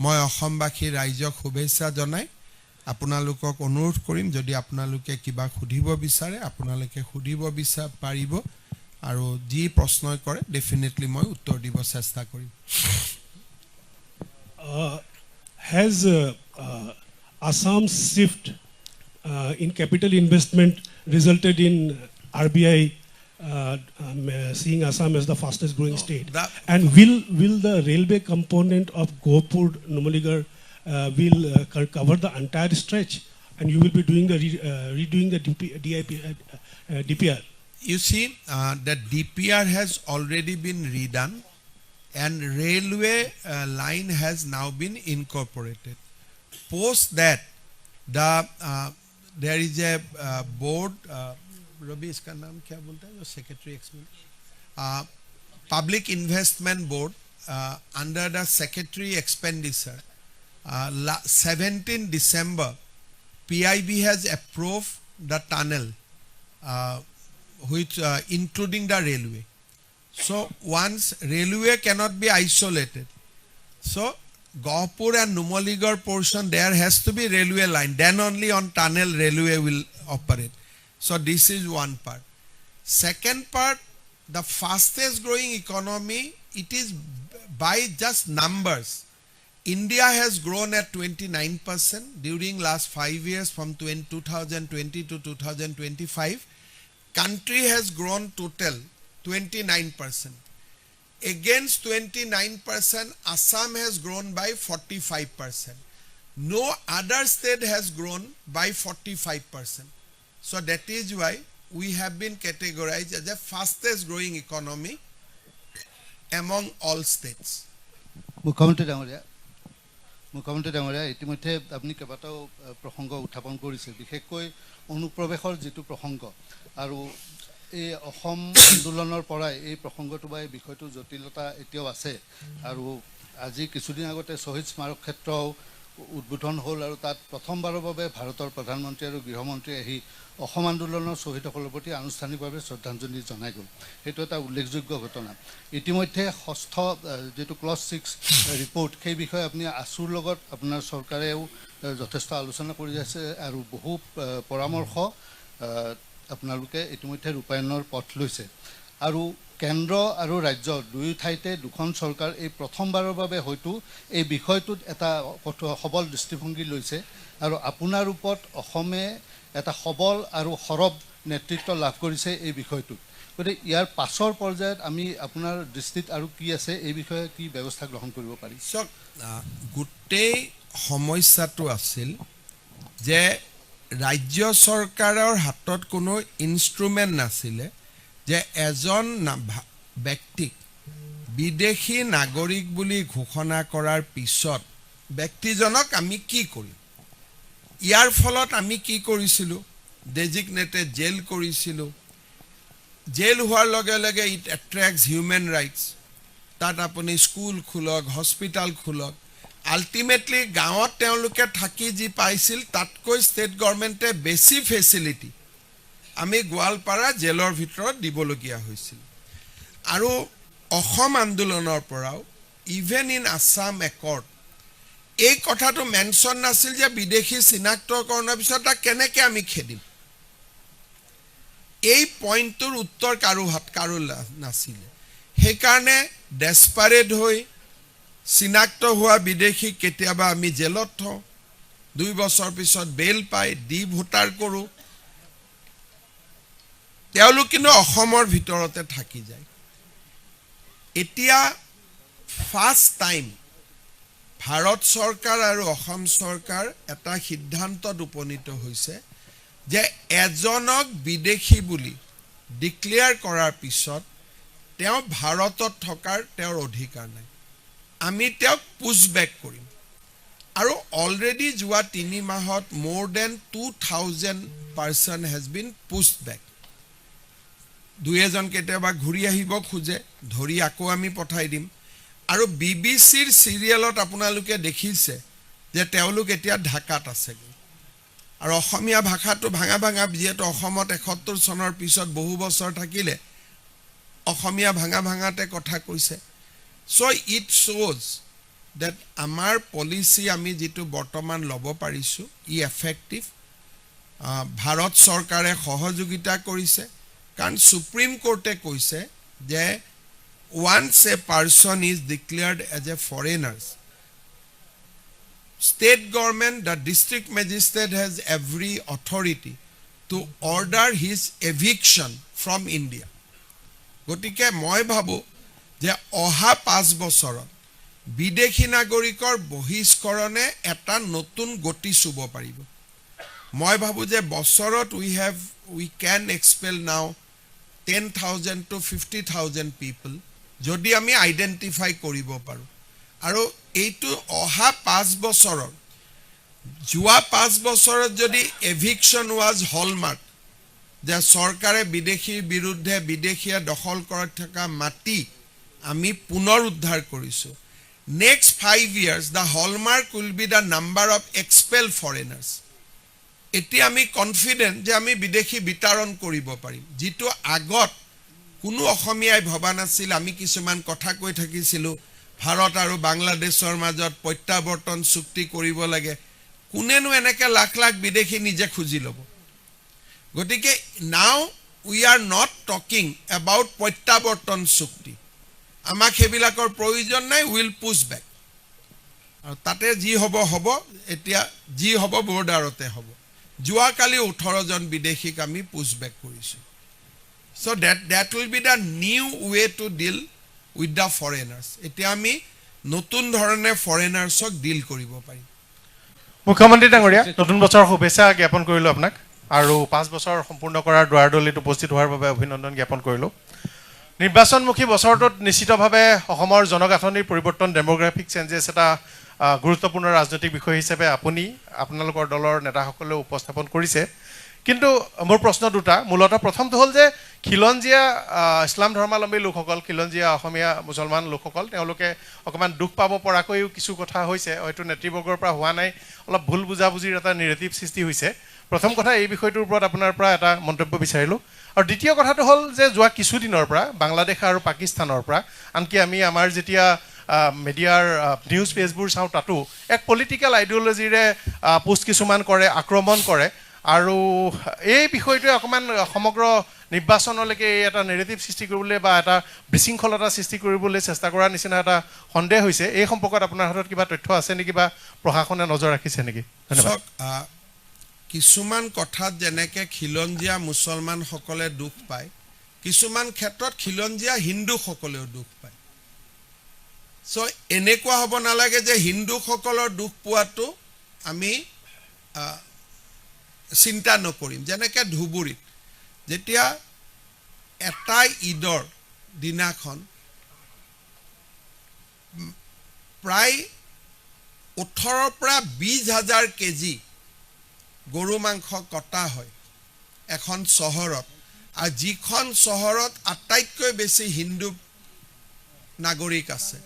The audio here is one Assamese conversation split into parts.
মই অসমবাসী ৰাইজক শুভেচ্ছা জনাই আপোনালোকক অনুৰোধ কৰিম যদি আপোনালোকে কিবা সুধিব বিচাৰে আপোনালোকে সুধিব পাৰিব আৰু যি প্ৰশ্ন কৰে ডেফিনেটলি মই উত্তৰ দিব চেষ্টা কৰিম Has Assam's shift in capital investment resulted in RBI seeing Assam as the fastest growing state? And will the railway component of Gopur Numaligarh will cover the entire stretch, and you will be doing the redoing the DPR? You see, the DPR has already been redone, and railway line has now been incorporated. Post that, there is a board. Rabi, इसका नाम क्या बोलता है जो secretary explain? Public Investment Board under the Secretary Expenditure. 17 December, PIB has approved the tunnel, which including the railway. So once railway cannot be isolated, so Gopur and Numaligarh portion there has to be railway line. Then only on tunnel railway will operate. So this is one part. Second part, the fastest growing economy, it is by just numbers. India has grown at 29% during last 5 years from 2020 to 2025. Country has grown total 29%. Against 29%, Assam has grown by 45%. No other state has grown by 45%. So that is why we have been categorized as the fastest growing economy among all states. মুখ্যমন্ত্ৰী ডাঙৰীয়া ইতিমধ্যে আপুনি কেইবাটাও প্ৰসংগ উত্থাপন কৰিছে বিশেষকৈ অনুপ্ৰৱেশৰ যিটো প্ৰসংগ আৰু এই অসম আন্দোলনৰ পৰাই এই প্ৰসংগটো বা এই বিষয়টো জটিলতা এতিয়াও আছে আৰু আজি কিছুদিন আগতে শহীদ স্মাৰক ক্ষেত্ৰ উদ্বোধন হ'ল আৰু তাত প্ৰথমবাৰৰ বাবে ভাৰতৰ প্ৰধানমন্ত্ৰী আৰু গৃহমন্ত্ৰী আহি অসম আন্দোলনৰ শ্বহীদসকলৰ প্ৰতি আনুষ্ঠানিকভাৱে শ্ৰদ্ধাঞ্জলি জনাই গ'ল সেইটো এটা উল্লেখযোগ্য ঘটনা ইতিমধ্যে ষষ্ঠ যেটো ক্লজ 6 ৰিপৰ্ট সেই বিষয়ে আপুনি আসুৰ লগত আপোনাৰ চৰকাৰেও যথেষ্ট আলোচনা কৰি আছে আৰু বহু পৰামৰ্শ আপোনালোকে ইতিমধ্যে ৰূপায়ণৰ পথ লৈছে আৰু কেন্দ্ৰ আৰু ৰাজ্য দুই ঠাইতে দুখন চৰকাৰ এই প্ৰথমবাৰৰ বাবে হয়তো এই বিষয়টোত এটা সবল দৃষ্টিভংগী লৈছে আৰু আপোনাৰ ওপৰত অসমে এটা সবল আৰু সৰব নেতৃত্ব লাভ কৰিছে এই বিষয়টোত গতিকে ইয়াৰ পাছৰ পৰ্যায়ত আমি আপোনাৰ দৃষ্টিত আৰু কি আছে এই বিষয়ে কি ব্যৱস্থা গ্ৰহণ কৰিব পাৰি গোটেই সমস্যাটো আছিল যে ৰাজ্য চৰকাৰৰ হাতত কোনো ইনষ্ট্ৰুমেণ্ট নাছিলে যে এজন ব্যক্তিক বিদেশী নাগৰিক বুলি ঘোষণা কৰাৰ পিছত ব্যক্তিজনক আমি কি কৰিম ইয়াৰ ফলত আমি কি কৰিছিলোঁ ডেজিগনেটেড জেল কৰিছিলোঁ জেল হোৱাৰ লগে লগে ইট এট্ৰেক্টস হিউম্যান ৰাইটস তাত আপুনি স্কুল খোলক হস্পিটাল খোলক আল্টিমেটলি গাঁৱত তেওঁলোকে থাকি যি পাইছিল তাতকৈ ষ্টেট গভৰ্ণমেণ্টে বেছি ফেচিলিটি আমি গোৱালপাৰা জেলৰ ভিতৰত দিবলগীয়া হৈছিল আৰু অসম আন্দোলনৰ পৰাও ইভেন ইন আছাম একৰ্ড এই কথাটো মেনশ্যন নাছিল যে বিদেশী চিনাক্তকৰণৰ পিছত কেনেকৈ আমি খেদিম এই পইণ্টটোৰ উত্তৰ কাৰো নাছিলে সেইকাৰণে ডেছপাৰেট হৈ চিনাক্ত হোৱা বিদেশী কেতিয়াবা আমি জেলত থওঁ 2 বছৰ পিছত বেল পাই দি ভোটাৰ কৰোঁ তেওঁলোক কিন্তু অসমৰ ভিতৰতে থাকি যায় এতিয়া ফাৰ্ষ্ট টাইম ভাৰত চৰকাৰ আৰু অসম চৰকাৰ এটা সিদ্ধান্তত উপনীত হৈছে যে এজনক বিদেশী বুলি ডিক্লেয়াৰ কৰাৰ পিছত তেওঁ ভাৰতত থকাৰ তেওঁৰ অধিকাৰ নাই আমি তেওঁক পুছবেক কৰিম আৰু অলৰেডি যোৱা 3 মাহত more than 2000 person has been pushed back দুই এজন কেতিয়াবা ঘূৰি আহিব খোজে ধৰি আকৌ আমি পঠাই দিম আৰু বিবিসিৰ সিৰিয়েলত আপোনালোকে দেখিছে যে তেওঁলোক এতিয়া ঢাকাত আছে আৰু অসমীয়া ভাষাটো ভাঙা ভাঙা যেটো অসমত 71 চনৰ পিছত বহু বছৰ থাকিলে অসমীয়া ভাঙা ভাঙাতে কথা কৈছে so it shows that আমাৰ পলিচি আমি যিটো বৰ্তমান ল'ব পাৰিছোঁ ই এফেক্টিভ ভাৰত চৰকাৰে সহযোগিতা কৰিছে কাৰণ সুপ্ৰিম কোৰ্টে কৈছে যে once a person is declared as a foreigner state government the district magistrate has every authority to order his eviction from India গতিকে মই ভাবো যে অহা 5 বছৰত বিদেশী নাগৰিকৰ বহিষ্কৰণে এটা নতুন গতি চুব পাৰিব মই ভাবো যে বছৰত we can expel now 10,000 to 50,000 people যদি আমি আইডেন্টিফাই কৰিব পাৰো আৰু এইটো অহা 5 বছৰৰ যোৱা 5 বছৰত যদি এভিকশন ওয়াজ হলমাৰ্ক যে চৰকাৰে বিদেশীৰ বিৰুদ্ধে বিদেশীয়ে দখল কৰি থকা মাটি আমি পুনৰ উদ্ধাৰ কৰিছো next 5 years the hallmark will be the number of expelled foreigners এতিয়া আমি কনফিডেন্ট যে আমি বিদেশী বিতৰণ কৰিব পাৰিম যেটো আগত কোনো অসমীয়াই ভবা নাছিল আমি কিছুমান কথা কৈ থাকিছিলো ভাৰত আৰু বাংলাদেশৰ মাজত প্ৰত্যাৱৰ্তন চুক্তি কৰিব লাগে কোনেনো এনেকে লাখ লাখ বিদেশী নিজে খুজি লব গতিকে now we are not talking about প্ৰত্যাৱৰ্তন চুক্তি আমাক হেবিলাকৰ প্ৰয়োজন নাই will push back আৰু তাতে যি হ'ব হ'ব এতিয়া যি হ'ব বৰ্ডাৰতে হ'ব যোৱাকালি 18 জন বিদেশীক আমি পুশ বেক কৰিছো so that will be the new way to deal with the foreigners এতিয়া আমি নতুন ধৰণে foreignersক ডিল কৰিব পাৰিম মুখ্যমন্ত্ৰী ডাঙৰীয়া নতুন বছৰৰ শুভেচ্ছা জ্ঞাপন কৰিলো আপোনাক আৰু 5 বছৰ সম্পূৰ্ণ কৰাৰ দুৱাৰদলিত উপস্থিত হোৱাৰ বাবে অভিনন্দন জ্ঞাপন কৰিলো নিৰ্বাচনমুখী বছৰটোত নিশ্চিতভাৱে অসমৰ জনগাঁথনিৰ পৰিৱৰ্তন ডেমোগ্ৰাফিক চেঞ্জেছ এটা গুৰুত্বপূৰ্ণ ৰাজনৈতিক বিষয় হিচাপে আপোনালোকৰ দলৰ নেতাসকলে উপস্থাপন কৰিছে কিন্তু মোৰ প্ৰশ্ন দুটা মূলত প্ৰথমটো হ'ল যে খিলঞ্জীয়া ইছলাম ধৰ্মাৱলম্বী লোকসকল খিলঞ্জীয়া অসমীয়া মুছলমান লোকসকল তেওঁলোকে অকমান দুখ পাব পৰাকৈও কিছু কথা হৈছে হয়তো নেতৃবৰ্গৰ পৰা হোৱা নাই অলপ ভুল বুজাবুজিৰ এটা নেৰেটিভ সৃষ্টি হৈছে প্ৰথম কথা এই বিষয়টোৰ ওপৰত আপোনাৰ পৰা এটা মন্তব্য বিচাৰিলো আৰু দ্বিতীয় কথাটো হ'ল যে যোৱা কিছুদিনৰ পৰা বাংলাদেশ আৰু পাকিস্তানৰ পৰা আনকি আমি আমাৰ যেতিয়া মিডিয়াৰ নিউজ পেজবোৰ চাওঁ তাতো এক পলিটিক্যাল আইডিঅলজিৰে পোষ্ট কিছুমান কৰে আক্ৰমণ কৰে আৰু এই বিষয়টোৱে অকমান সমগ্ৰ নিৰ্বাচনলৈকে এটা নেৰেটিভ সৃষ্টি কৰিবলৈ বা এটা বিশৃংখলতা সৃষ্টি কৰিবলৈ চেষ্টা কৰাৰ নিচিনা এটা সন্দেহ হৈছে এই সম্পৰ্কত আপোনাৰ হাতত কিবা তথ্য আছে নেকি বা প্ৰশাসনে নজৰ ৰাখিছে নেকি ধন্যবাদ কিছুমান কথাত যেনেকে খিলঞ্জীয়া মুছলমান সকলে দুখ পায় কিছুমান ক্ষেত্ৰত খিলঞ্জীয়া হিন্দু সকলেও দুখ পায় সো এনেকুৱা হ'ব নালাগে যে হিন্দু সকলৰ দুখ পোৱাটো আমি চিন্তা নকৰিম যেনেকে ধুবুৰীত যেতিয়া এটা ঈদৰ দিনাখন প্ৰায় 18 পৰা 20,000 কেজি গৰু মাংস কটা হয় এখন চহৰত আৰু যিখন চহৰত আটাইতকৈ বেছি হিন্দু নাগৰিক আছে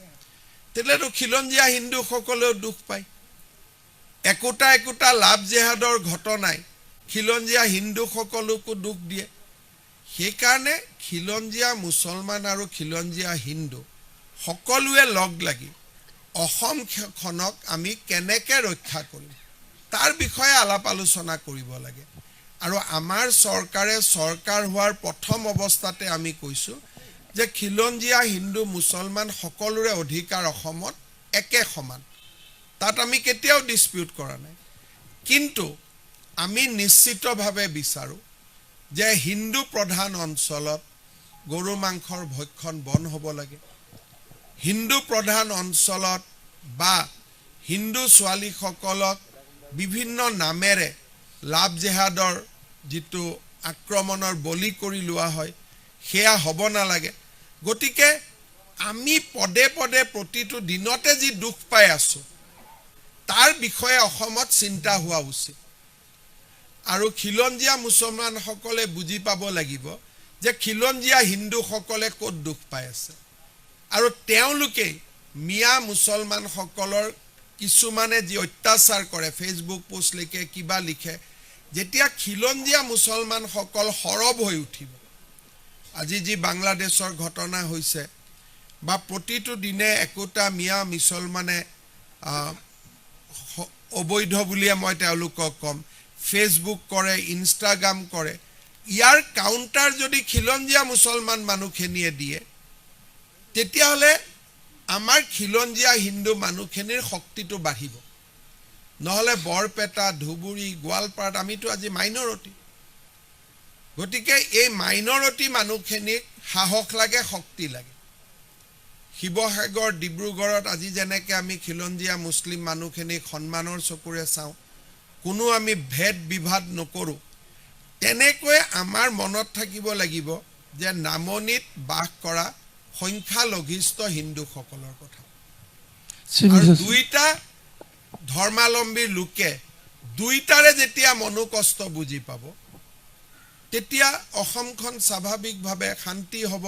তেলেতো খিলঞ্জীয়া হিন্দু সকলেও দুখ পায় একোটা লাভ জেহাদৰ ঘটনাই খিলঞ্জীয়া হিন্দু সকলকো দুখ দিয়ে সেইকাৰণে খিলঞ্জীয়া মুছলমান আৰু খিলঞ্জীয়া হিন্দু সকলোৱে লগ লাগি অসমখনক আমি কেনেকৈ ৰক্ষা কৰিম তাৰ বিষয়ে আলাপ আলোচনা কৰিব লাগে আৰু আমাৰ চৰকাৰে চৰকাৰ হোৱাৰ প্ৰথম অৱস্থাতে আমি কৈছো যে খিলঞ্জীয়া হিন্দু মুছলমান সকলোৰে অধিকাৰ অসমত একে সমান তাত আমি কেতিয়াও ডিসপিউট কৰা নাই কিন্তু আমি নিশ্চিতভাৱে বিচাৰো যে হিন্দু প্ৰধান অঞ্চলত গৰু মাংসৰ ভক্ষণ বন্ধ হ'ব লাগে হিন্দু প্ৰধান অঞ্চলত বা হিন্দু ছোৱালী সকলক বিভিন্ন নামেৰে লাভ জেহাদৰ যেটো আক্ৰমণৰ বলি কৰি লোৱা হয় হেয়া হ'ব নালাগে গতিকে আমি পদে পদে প্ৰতিটো দিনতে যি দুখ পাই আছো তাৰ বিষয়ে অসমত চিন্তা হোৱা উচিত আৰু খিলঞ্জীয়া মুছলমান সকলে বুজি পাব লাগিব যে খিলঞ্জীয়া হিন্দু সকলে ক'ত দুখ পাই আছে আৰু তেওঁলোকে মিয়া মুছলমান সকলৰ কিছুমানে যি অত্যাচাৰ কৰে ফেসবুক পোষ্ট লিখে কিবা লিখে যেতিয়া খিলঞ্জীয়া মুছলমান সকল হৰব হৈ উঠিব আজি যি বাংলাদেশৰ ঘটনা হৈছে বা প্ৰতিটো দিনে একোটা মিয়া মুছলমানে অবৈধ বুলিয়ে মই তেওঁলোকক ক'ম ফেচবুক কৰে ইনষ্টাগ্ৰাম কৰে ইয়াৰ কাউণ্টাৰ যদি খিলঞ্জীয়া মুছলমান মানুহখিনিয়ে দিয়ে তেতিয়াহ'লে আমাৰ খিলঞ্জীয়া হিন্দু মানুহখিনিৰ শক্তিটো বাঢ়িব নহ'লে বৰপেটা ধুবুৰী গোৱালপাৰাত আমিতো আজি মাইনৰিটি গতিকে এই মাইনৰিটি মানুহখিনিক সাহস লাগে শক্তি লাগে শিৱসাগৰ ডিব্ৰুগড়ত আজি যেনেকৈ আমি খিলঞ্জীয়া মুছলিম মানুহখিনিক সন্মানৰ চকুৰে চাওঁ কোনো আমি ভেদ বিভাদ নকৰোঁ তেনেকৈ আমাৰ মনত থাকিব লাগিব যে নামনিত বাস কৰা সংখ্যালঘিষ্ঠ হিন্দুসকলৰ কথা আৰু দুইটা ধৰ্মাৱলম্বীৰ লোকে দুইটাৰে যেতিয়া মনোকষ্ট বুজি পাব তেতিয়া অসমখন স্বাভাৱিকভাৱে শান্তি হ'ব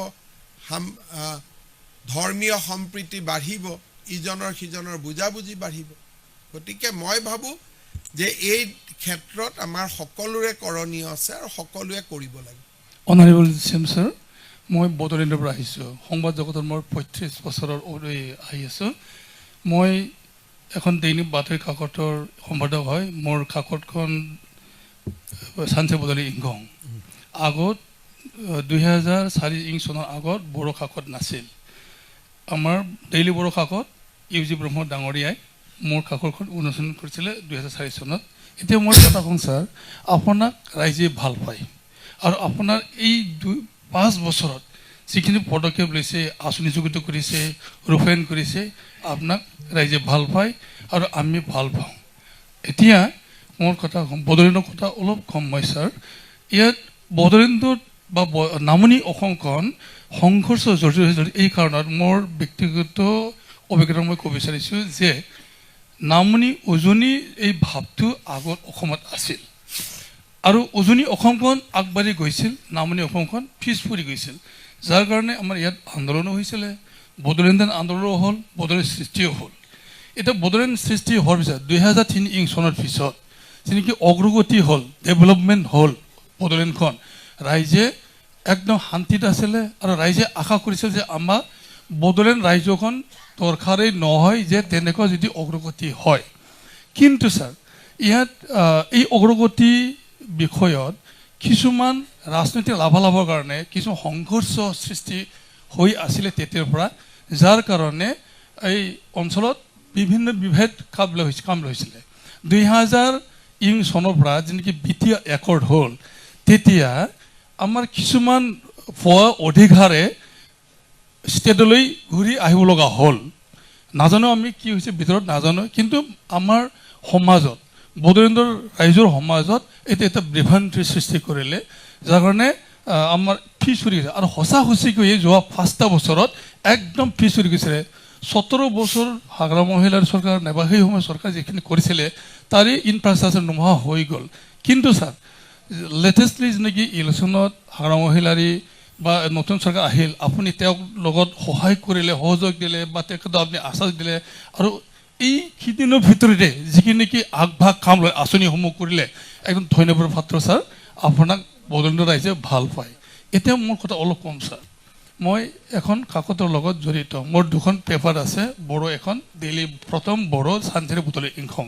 ধৰ্মীয় সম্প্ৰীতি বাঢ়িব ইজনৰ সিজনৰ বুজাবুজি বাঢ়িব গতিকে মই ভাবোঁ যে এই ক্ষেত্ৰত আমাৰ সকলোৰে কৰণীয় আছে আৰু সকলোৱে কৰিব লাগে অনাৰেবল চিএম ছাৰ মই বড়োলেণ্ডৰ পৰা আহিছোঁ সংবাদ জগতৰ মোৰ ৩৫ বছৰৰ আহি আছোঁ মই এখন দৈনিক বাতৰি কাকতৰ সম্পাদক হয় মোৰ কাকতখন চানচে বদলি ইংখং আগত ২০০৪ চনৰ আগত বড়ো কাকত নাছিল আমাৰ ডেইলি বড়ো কাকত ইউজি ব্ৰহ্ম ডাঙৰীয়াই মোৰ কাকতখন উন্মোচন কৰিছিলে ২০০৪ চনত এতিয়া মই কথা কওঁ ছাৰ আপোনাক ৰাইজে ভাল পায় আৰু আপোনাৰ এই ৫ বছৰত যিখিনি পদক্ষেপ লৈছে আঁচনি যোগিত কৰিছে ৰূপায়ণ কৰিছে আপোনাক ৰাইজে ভাল পায় আৰু আমি ভাল পাওঁ এতিয়া মোৰ কথা ক'ম বড়োলেণ্ডৰ কথা অলপ কম মই ছাৰ ইয়াত বড়োলেণ্ডত বা নামনি অসমখন সংঘৰ্ষ জড়িত হৈছিল এই কাৰণত মোৰ ব্যক্তিগত অভিজ্ঞতা মই ক'ব বিচাৰিছোঁ যে নামনি উজনি এই ভাৱটো আগত অসমত আছিল আৰু উজনি অসমখন আগবাঢ়ি গৈছিল নামনি অসমখন পিছ পৰি গৈছিল যাৰ কাৰণে আমাৰ ইয়াত আন্দোলনো হৈছিলে বড়োলেণ্ড আন্দোলনো হ'ল বড়োলেণ্ড সৃষ্টিও হ'ল এতিয়া বড়োলেণ্ড সৃষ্টি হোৱাৰ পিছত ২০০৩ চনৰ পিছত যেনেকৈ অগ্ৰগতি হ'ল ডেভেলপমেণ্ট হ'ল বড়োলেণ্ডখন ৰাইজে একদম শান্তিত আছিলে আৰু ৰাইজে আশা কৰিছিল যে আমাৰ বড়োলেণ্ড ৰাজ্যখন দৰকাৰেই নহয় যে তেনেকুৱা যদি অগ্ৰগতি হয় কিন্তু ছাৰ ইয়াত এই অগ্ৰগতি বিষয়ত কিছুমান ৰাজনৈতিক লাভালাভৰ কাৰণে কিছু সংঘৰ্ষ সৃষ্টি হৈ আছিলে তেতিয়াৰ পৰা যাৰ কাৰণে এই অঞ্চলত বিভিন্ন বিভেদ কাম লৈছিলে ২০০০ চনৰ পৰা যেনেকৈ বিটিয়া একৰ্ড হ'ল তেতিয়া আমাৰ কিছুমান পোৱা অধিকাৰে ষ্টেটলৈ ঘূৰি আহিব লগা হ'ল নাজানো আমি কি হৈছে ভিতৰত নাজানো কিন্তু আমাৰ সমাজত বড়োলেণ্ডৰ ৰাইজৰ সমাজত এতিয়া এটা বিভ্ৰান্তিৰ সৃষ্টি কৰিলে যাৰ কাৰণে আমাৰ পিছ পৰি গৈছে আৰু সঁচা সঁচিকৈ যোৱা ৫টা বছৰত একদম পিছ পৰি গৈছিলে ১৭ বছৰ হাগ্ৰা মহিলাৰ চৰকাৰ নাইবা সেই সময়ত চৰকাৰ যিখিনি কৰিছিলে তাৰে ইনফ্ৰাষ্ট্ৰাকচাৰ নোহোৱা হৈ গ'ল কিন্তু ছাৰ লেটেষ্টলি যেনেকৈ ইলেকশ্যনত হাগ্ৰা মহিলাৰী বা নতুন চৰকাৰ আহিল আপুনি তেওঁক লগত সহায় কৰিলে সহযোগ দিলে বা তেখেতক আপুনি আশ্বাস দিলে আৰু এইখিনিৰ ভিতৰতে যিখিনি নেকি আগভাগ কাম লয় আঁচনিসমূহ কৰিলে একদম ধন্যবাদ পাত্ৰ ছাৰ আপোনাক বড়োলেণ্ডৰ ৰাইজে ভাল পায় এতিয়া মোৰ কথা অলপ কম ছাৰ মই এখন কাকতৰ লগত জড়িত মোৰ দুখন পেপাৰ আছে বড়ো এখন ডেইলি প্ৰথম বড়ো চানচেৰি বুটলি ইংখং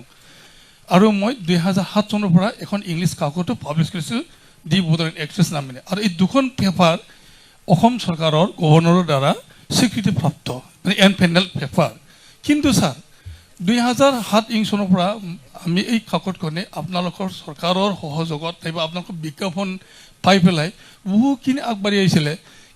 আৰু মই ২০০৭ চনৰ পৰা এখন ইংলিছ কাকতো পাব্লিছ কৰিছোঁ দি বড়োলেণ্ড এক্সপ্ৰেছ নামেৰে আৰু এই দুখন পেপাৰ অসম চৰকাৰৰ গভৰ্ণৰৰ দ্বাৰা স্বীকৃতিপ্ৰাপ্ত মানে এন পেনেল পেপাৰ কিন্তু ছাৰ ২০০৭ চনৰ পৰা আমি এই কাকতখনে আপোনালোকৰ চৰকাৰৰ সহযোগত নাইবা আপোনালোকৰ বিজ্ঞাপন পাই পেলাই বহুখিনি আগবাঢ়ি আহিছিলে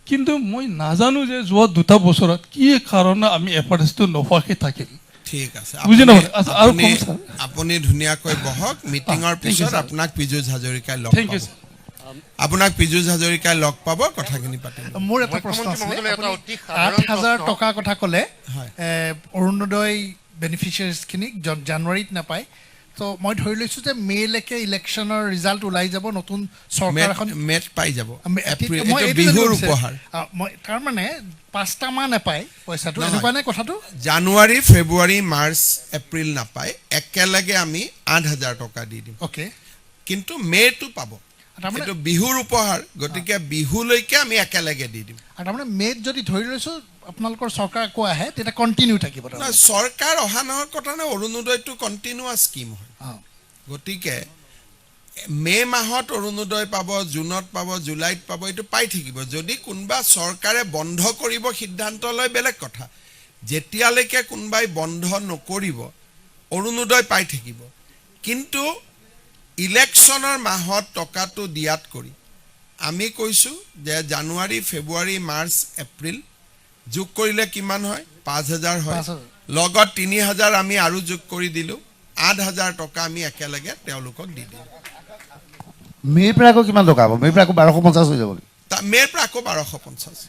কিন্তু মই নাজানো যে যোৱা ২টা বছৰত কি কাৰণে আমি এভাৰেজটো নোপোৱাকৈ থাকিম ঠিক আছে বুজি নাপালে আৰু কম ছাৰ আপুনি ধুনীয়াকৈ বহক মিটিঙৰ পিছত আপোনাক পীযুষ হাজৰিকাই লগ থেংক ইউ পাব ছাৰ আপোনাক পীযুষ হাজৰিকাই লগ পাব কথাখিনি পাতিম মোৰ এটা প্ৰশ্ন আছিলে এটা অতি সাধাৰণ ৮,০০০ প্ৰশ্ন। টকাৰ কথা ক'লে হয়। অৰুণোদয় বেনিফিচিয়াৰিজখিনিক জানুৱাৰীত নাপায় তো মই ধৰি লৈছোঁ যে মে'লৈকে ইলেকশ্যনৰ ৰিজাল্ট ওলাই যাব নতুন চৰকাৰ এখন মেট পাই যাব এপ্ৰিল মই এইটো এইটো বিহুৰ জানিব বিচাৰিছোঁ। উপহাৰ মই তাৰমানে 5টা মাহ নাপায় পইচাটো নহয়। এনেকুৱা নে কথাটো জানুৱাৰী ফেব্ৰুৱাৰী মাৰ্চ এপ্ৰিল নাপায় একেলগে আমি ৮,০০০ টকা দি দিম অ'কে কিন্তু মে'টো পাব তাৰমানে এইটো বিহুৰ উপহাৰ গতিকে বিহুলৈকে আমি একেলগে দি দিম আৰু তাৰমানে মে'ত যদি ধৰি লৈছোঁ আপোনালোকৰ চৰকাৰ আকৌ আহে তেতিয়া কণ্টিনিউ থাকিব নহয়, তাৰমানে। চৰকাৰ অহা নহয় কথা নাই, অৰুণোদয়টো কণ্টিনিউৱাছ স্কিম হয়। অঁ। গতিকে মে' মাহত অৰুণোদয় পাব, জুনত পাব, জুলাইত পাব, এইটো পাই থাকিব। যদি কোনোবা চৰকাৰে বন্ধ কৰিব সিদ্ধান্ত লয় বেলেগ কথা, যেতিয়ালৈকে কোনোবাই বন্ধ নকৰিব অৰুণোদয় পাই থাকিব। কিন্তু ইলেকশ্যনৰ মাহত টকাটো দিয়াত কৰি আমি কৈছোঁ যে জানুৱাৰী, ফেব্ৰুৱাৰী, মাৰ্চ, এপ্ৰিল যোগ কৰিলে কিমান হয়? 5,000 হয়। 5,000 লগত 3,000 আমি আৰু যোগ কৰি দিলোঁ, 8,000 টকা আমি একেলগে তেওঁলোকক দি দিলোঁ। মে'ৰ পৰা আকৌ কিমান টকা হ'ব? মে'ৰ পৰা আকৌ 1250 হৈ যাব। মে'ৰ পৰা আকৌ 1250,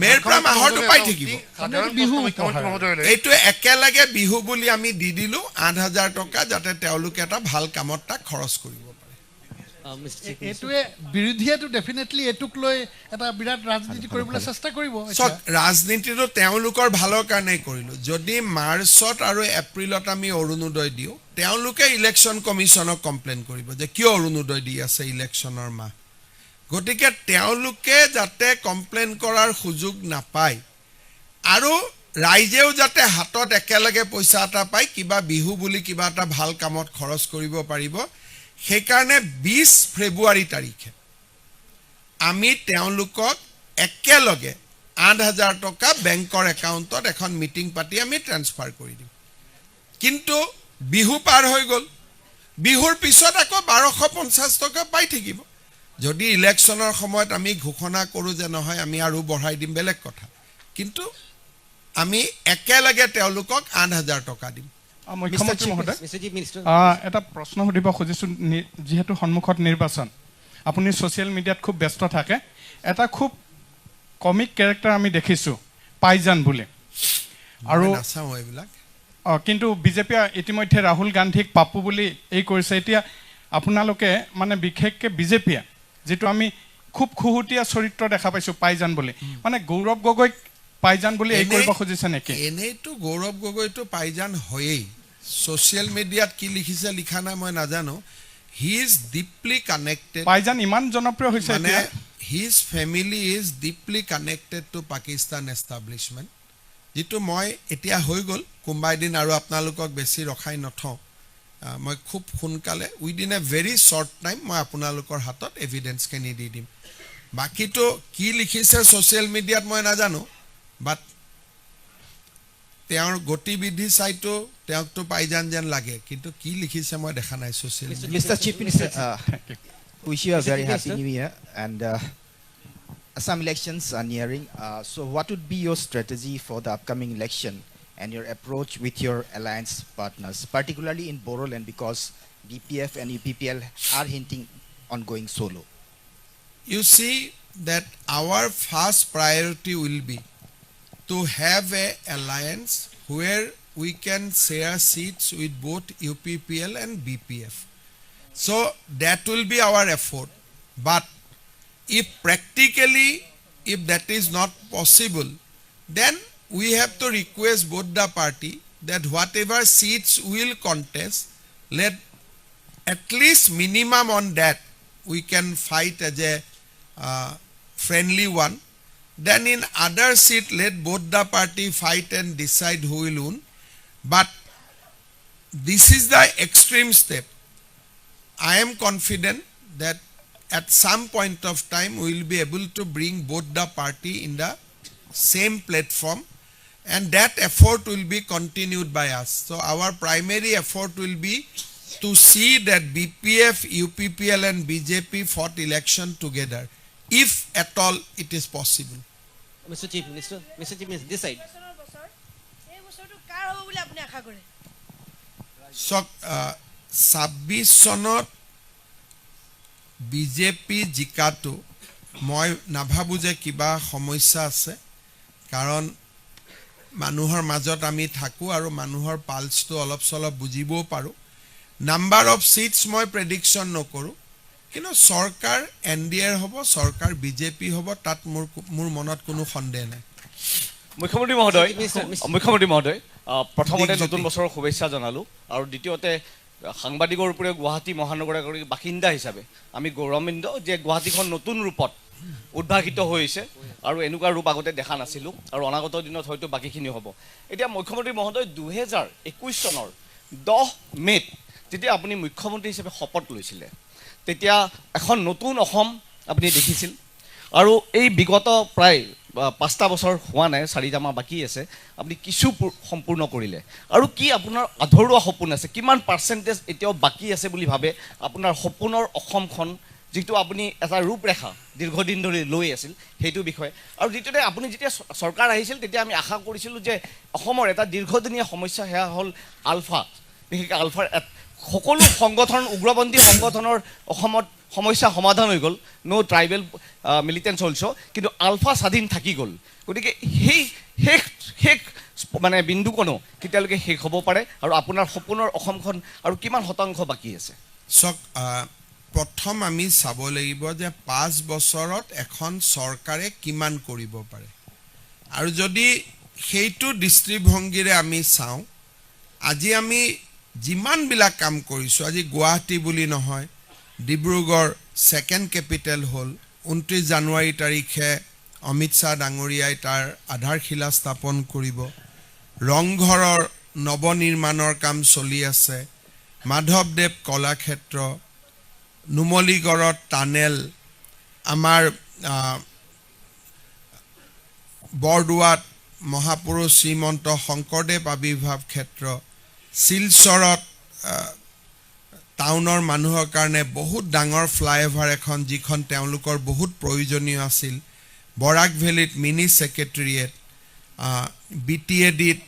মে'ৰ পৰা মাহৰটো পাই থাকিব। সাধাৰণ প্ৰশ্ন মুখ্যমন্ত্ৰী মহোদয়লৈ। এইটো একেলগে বিহু বুলি আমি দি দিলোঁ 8,000 টকা, যাতে তেওঁলোকে এটা ভাল কামত তাক খৰচ কৰিব পাৰে। এইটোৱে বিৰোধীয়েতো ডেফিনেটলি এইটোক লৈ এটা বিৰাট ৰাজনীতি কৰিবলৈ চেষ্টা কৰিব চক এতিয়া। ৰাজনীতিটো তেওঁলোকৰ ভালৰ কাৰণেই কৰিলোঁ। যদি মাৰ্চত আৰু এপ্ৰিলত আমি অৰুণোদয় দিওঁ, তেওঁলোকে ইলেকশ্যন কমিশ্যনক কমপ্লেইন কৰিব যে কিয় অৰুণোদয় দি আছে ইলেকশ্যনৰ মাহ। গতিকে তেওঁলোকে যাতে কমপ্লেইন কৰাৰ সুযোগ নাপায় আৰু ৰাইজেও যাতে হাতত একেলগে পইচা এটা পায়, কিবা বিহু বুলি কিবা এটা ভাল কামত খৰচ কৰিব পাৰিব, সেইকাৰণে 20 ফেব্ৰুৱাৰী তাৰিখে আমি তেওঁলোকক একেলগে 8,000 টকা বেংকৰ একাউণ্টত এখন মিটিং পাতি আমি ট্ৰেন্সফাৰ কৰি দিম। কিন্তু বিহু পাৰ হৈ গ'ল, বিহুৰ পিছত আকৌ 1250 টকা পাই থাকিব। যদি ইলেকশ্যনৰ সময়ত আমি ঘোষণা কৰোঁ যে নহয় আমি আৰু বঢ়াই দিম, বেলেগ কথা, কিন্তু আমি একেলগে তেওঁলোকক 8,000 টকা দিম। মুখ্যমন্ত্ৰী মহোদয়, এটা প্ৰশ্ন সুধিব খুজিছোঁ। যিহেতু সন্মুখত নিৰ্বাচন, আপুনি ছ'চিয়েল মিডিয়াত খুব ব্যস্ত থাকে, এটা খুব কমিক কেৰেক্টাৰ আমি দেখিছোঁ পাইজান বুলি, আৰু মই নাচাওঁ এইবিলাক। কিন্তু বিজেপিয়ে ইতিমধ্যে ৰাহুল গান্ধীক পাপু বুলি এই কৰিছে। এতিয়া আপোনালোকে মানে বিশেষকৈ বিজেপিয়ে যিটো আমি খুব খুহুতীয়া চৰিত্ৰ দেখা পাইছোঁ পাইজান বুলি, মানে গৌৰৱ গগৈক পাইজান বুলি এই কৰিব খুজিছে নেকি? এনেইতো গৌৰৱ গগৈটো পাইজান হয়েই। ছ'চিয়েল মিডিয়াত কি লিখিছে লিখা নাই মই নাজানো। হি ইজ ডিপলি কানেক্টেড, পাইজান ইমান জনপ্ৰিয় হৈছে মানে এতিয়া। His family is deeply connected to Pakistan establishment, যিটো মই এতিয়া হৈ গ'ল, কোনোবা এদিন আৰু আপোনালোকক বেছি ৰখাই নথওঁ। মই খুব সোনকালে within a very short time মই আপোনালোকৰ হাতত এভিডেঞ্চখিনি দি দিম। বাকীটো কি লিখিছে ছ'চিয়েল মিডিয়াত মই নাজানো, বাট তেওঁৰ গতিবিধি চাইতো তেওঁকতো পাইজান যেন লাগে, কিন্তু কি লিখিছে মই দেখা নাই ছ'চিয়েল মিডিয়াত। Mr. Chief Minister, wish you a very happy new year, and Assam elections are nearing. So what would be your strategy for the upcoming election and your approach with your alliance partners, particularly in Bodoland, because BPF and UPPL are hinting on going solo? You see that our first priority will be to have a alliance where we can share seats with both UPPL and BPF. So that will be our effort. But if practically, if that is not possible, then we have to request both the party that whatever seats will contest, let at least minimum on that we can fight as a friendly one. Then in other seat, let both the party fight and decide who will win. But this is the extreme step. I am confident that at some point of time we will be able to bring both the party in the same platform, and that effort will be continued by us. So our primary effort will be to see that BPF, UPPL and BJP fought election together, if at all it is possible. Mr. Chief Minister, this side. So, 26 চনত বিজেপি জিকাটো মই নাভাবো যে কিবা সমস্যা আছে, কাৰণ মানুহৰ মাজত আমি থাকোঁ আৰু মানুহৰ পালছটো অলপ চলপ বুজিবও পাৰোঁ। নাম্বাৰ অফ চিটছ মই প্ৰেডিকশ্যন নকৰোঁ, কিন্তু চৰকাৰ NDA হ'ব, চৰকাৰ বিজেপি হ'ব, তাত মোৰ মনত কোনো সন্দেহ নাই। মুখ্যমন্ত্ৰী মহোদয়, প্ৰথমতে নতুন বছৰৰ শুভেচ্ছা জনালোঁ, আৰু দ্বিতীয়তে সাংবাদিকৰ উপৰিও গুৱাহাটী মহানগৰৰ বাসিন্দা হিচাপে আমি গৌৰৱান্বিত যে গুৱাহাটীখন নতুন ৰূপত উদ্ভাসিত হৈছে আৰু এনেকুৱা ৰূপ আগতে দেখা নাছিলোঁ আৰু অনাগত দিনত হয়তো বাকীখিনি হ'ব এতিয়া মুখ্যমন্ত্ৰী মহোদয় 2021 চনৰ 10 মে'ত যেতিয়া আপুনি মুখ্যমন্ত্ৰী হিচাপে শপত লৈছিলে তেতিয়া এখন নতুন অসম আপুনি দেখিছিল আৰু এই বিগত প্ৰায় 5টা বছৰ হোৱা নাই 4টা মাহ বাকী আছে আপুনি কিছু সম্পূৰ্ণ কৰিলে আৰু কি আপোনাৰ আধৰুৱা সপোন আছে কিমান পাৰ্চেণ্টেজ এতিয়াও বাকী আছে বুলি ভাবে আপোনাৰ সপোনৰ অসমখন যিটো আপুনি এটা ৰূপৰেখা দীৰ্ঘদিন ধৰি লৈ আছিল সেইটো বিষয় আৰু দ্বিতীয়তে আপুনি যেতিয়া চৰকাৰ আহিছিল তেতিয়া আমি আশা কৰিছিলোঁ যে অসমৰ এটা দীৰ্ঘদিনীয়া সমস্যা সেয়া হ'ল আলফা বিশেষকৈ আলফাৰ সকলো সংগঠন উগ্ৰপন্থী সংগঠনৰ অসমত সমস্যা সমাধান হৈ গ'ল নো ট্ৰাইবেল মিলিটেন্টছ অলছো কিন্তু আলফা স্বাধীন থাকি গ'ল গতিকে সেই শেষ মানে বিন্দুকণো কেতিয়ালৈকে শেষ হ'ব পাৰে আৰু আপোনাৰ সপোনৰ অসমখন আৰু কিমান শতাংশ বাকী আছে চাওক প্ৰথম আমি চাব লাগিব যে 5 বছৰত এখন চৰকাৰে কিমান কৰিব পাৰে আৰু যদি সেইটো দৃষ্টিভংগীৰে আমি চাওঁ আজি আমি যিমানবিলাক কাম কৰিছোঁ আজি গুৱাহাটী বুলি নহয় ডিব্ৰুগড় ছেকেণ্ড কেপিটেল হ'ল 29 জানুৱাৰী তাৰিখে অমিত শ্বাহ ডাঙৰীয়াই তাৰ আধাৰশিলা স্থাপন কৰিব ৰংঘৰৰ নৱনিৰ্মাণৰ কাম চলি আছে মাধৱদেৱ কলাক্ষেত্ৰ নুমলীগড়ত টানেল আমাৰ বৰদোৱাত মহাপুৰুষ শ্ৰীমন্ত শংকৰদেৱ আৱিৰ্ভাৱ ক্ষেত্ৰ শিলচৰত টাউনৰ মানুহৰ কাৰণে বহুত ডাঙৰ ফ্লাইঅভাৰ এখন যিখন তেওঁলোকৰ বহুত প্ৰয়োজনীয় আছিল বৰাক ভেলীত মিনি ছেক্ৰেটেৰিয়েট BTADত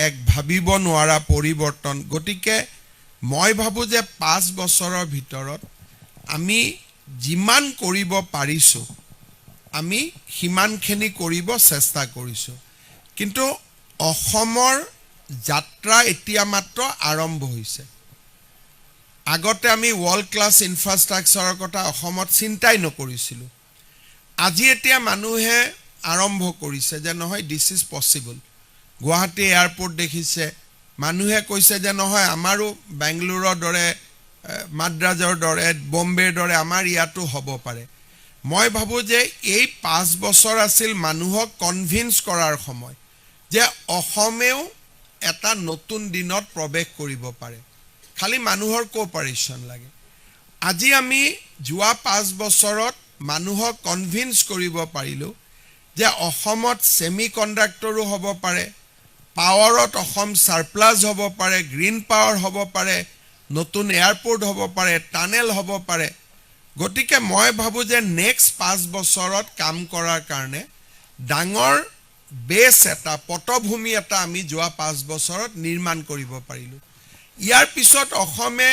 এক ভাবিব নোৱাৰা পৰিৱৰ্তন গতিকে মই ভাবোঁ যে 5 বছৰৰ ভিতৰত আমি যিমান কৰিব পাৰিছোঁ আমি সিমানখিনি কৰিব চেষ্টা কৰিছোঁ কিন্তু অসমৰ যাত্ৰা এতিয়া মাত্ৰ আৰম্ভ হৈছে আগতে আমি ওয়াৰ্ল্ড ক্লাস ইনফ্ৰাস্ট্ৰাকচাৰৰ কথা অসমত চিন্তাই নকৰিছিলোঁ আজি এতিয়া মানুহে আৰম্ভ কৰিছে যে নহয় this is possible Guwahati airport দেখিছে মানুহে কৈছে যে নহয় আমাৰো বেংগলুৰুৰ দৰে মাদ্ৰাজৰ দৰে বম্বেৰ দৰে আমাৰ ইয়াতো হ'ব পাৰে মই ভাবোঁ যে এই 5 বছৰ আছিল মানুহক কনভিন্স কৰাৰ সময় যে অসমেও এটা নতুন দিনত প্ৰৱেশ কৰিব পাৰে খালি মানুহৰ কোঅপাৰেশ্যন লাগে আজি আমি যোৱা 5 বছৰত মানুহক কনভিন্স কৰিব পাৰিলোঁ যে অসমত সেমিকণ্ডাক্টৰো হ'ব পাৰে পাৱাৰত অসম সাৰপ্লাস হ'ব পাৰে গ্ৰীণ পাৱাৰ হ'ব পাৰে নতুন এয়াৰপোৰ্ট হ'ব পাৰে টানেল হ'ব পাৰে গতিকে মই ভাবোঁ যে নেক্সট 5 বছৰত কাম কৰাৰ কাৰণে ডাঙৰ বেছ এটা পটভূমি এটা আমি যোৱা 5 বছৰত নিৰ্মাণ কৰিব পাৰিলোঁ ইয়াৰ পিছত অসমে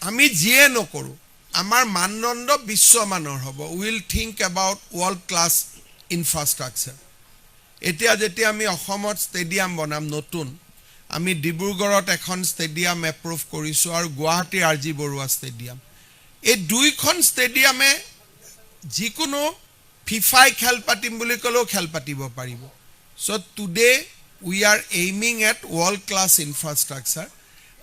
আমি যিয়ে নকৰোঁ আমাৰ মানদণ্ড বিশ্বমানৰ হ'ব will think about world class infrastructure এতিয়া যেতিয়া আমি অসমত ষ্টেডিয়াম বনাম নতুন আমি ডিব্ৰুগড়ত এখন ষ্টেডিয়াম এপ্ৰুভ কৰিছোঁ আৰু গুৱাহাটী RG বৰুৱা ষ্টেডিয়াম এই দুইখন ষ্টেডিয়ামে যিকোনো ফিফাই খেল পাতিম বুলি ক'লেও খেল পাতিব পাৰিব so today we are aiming at world class infrastructure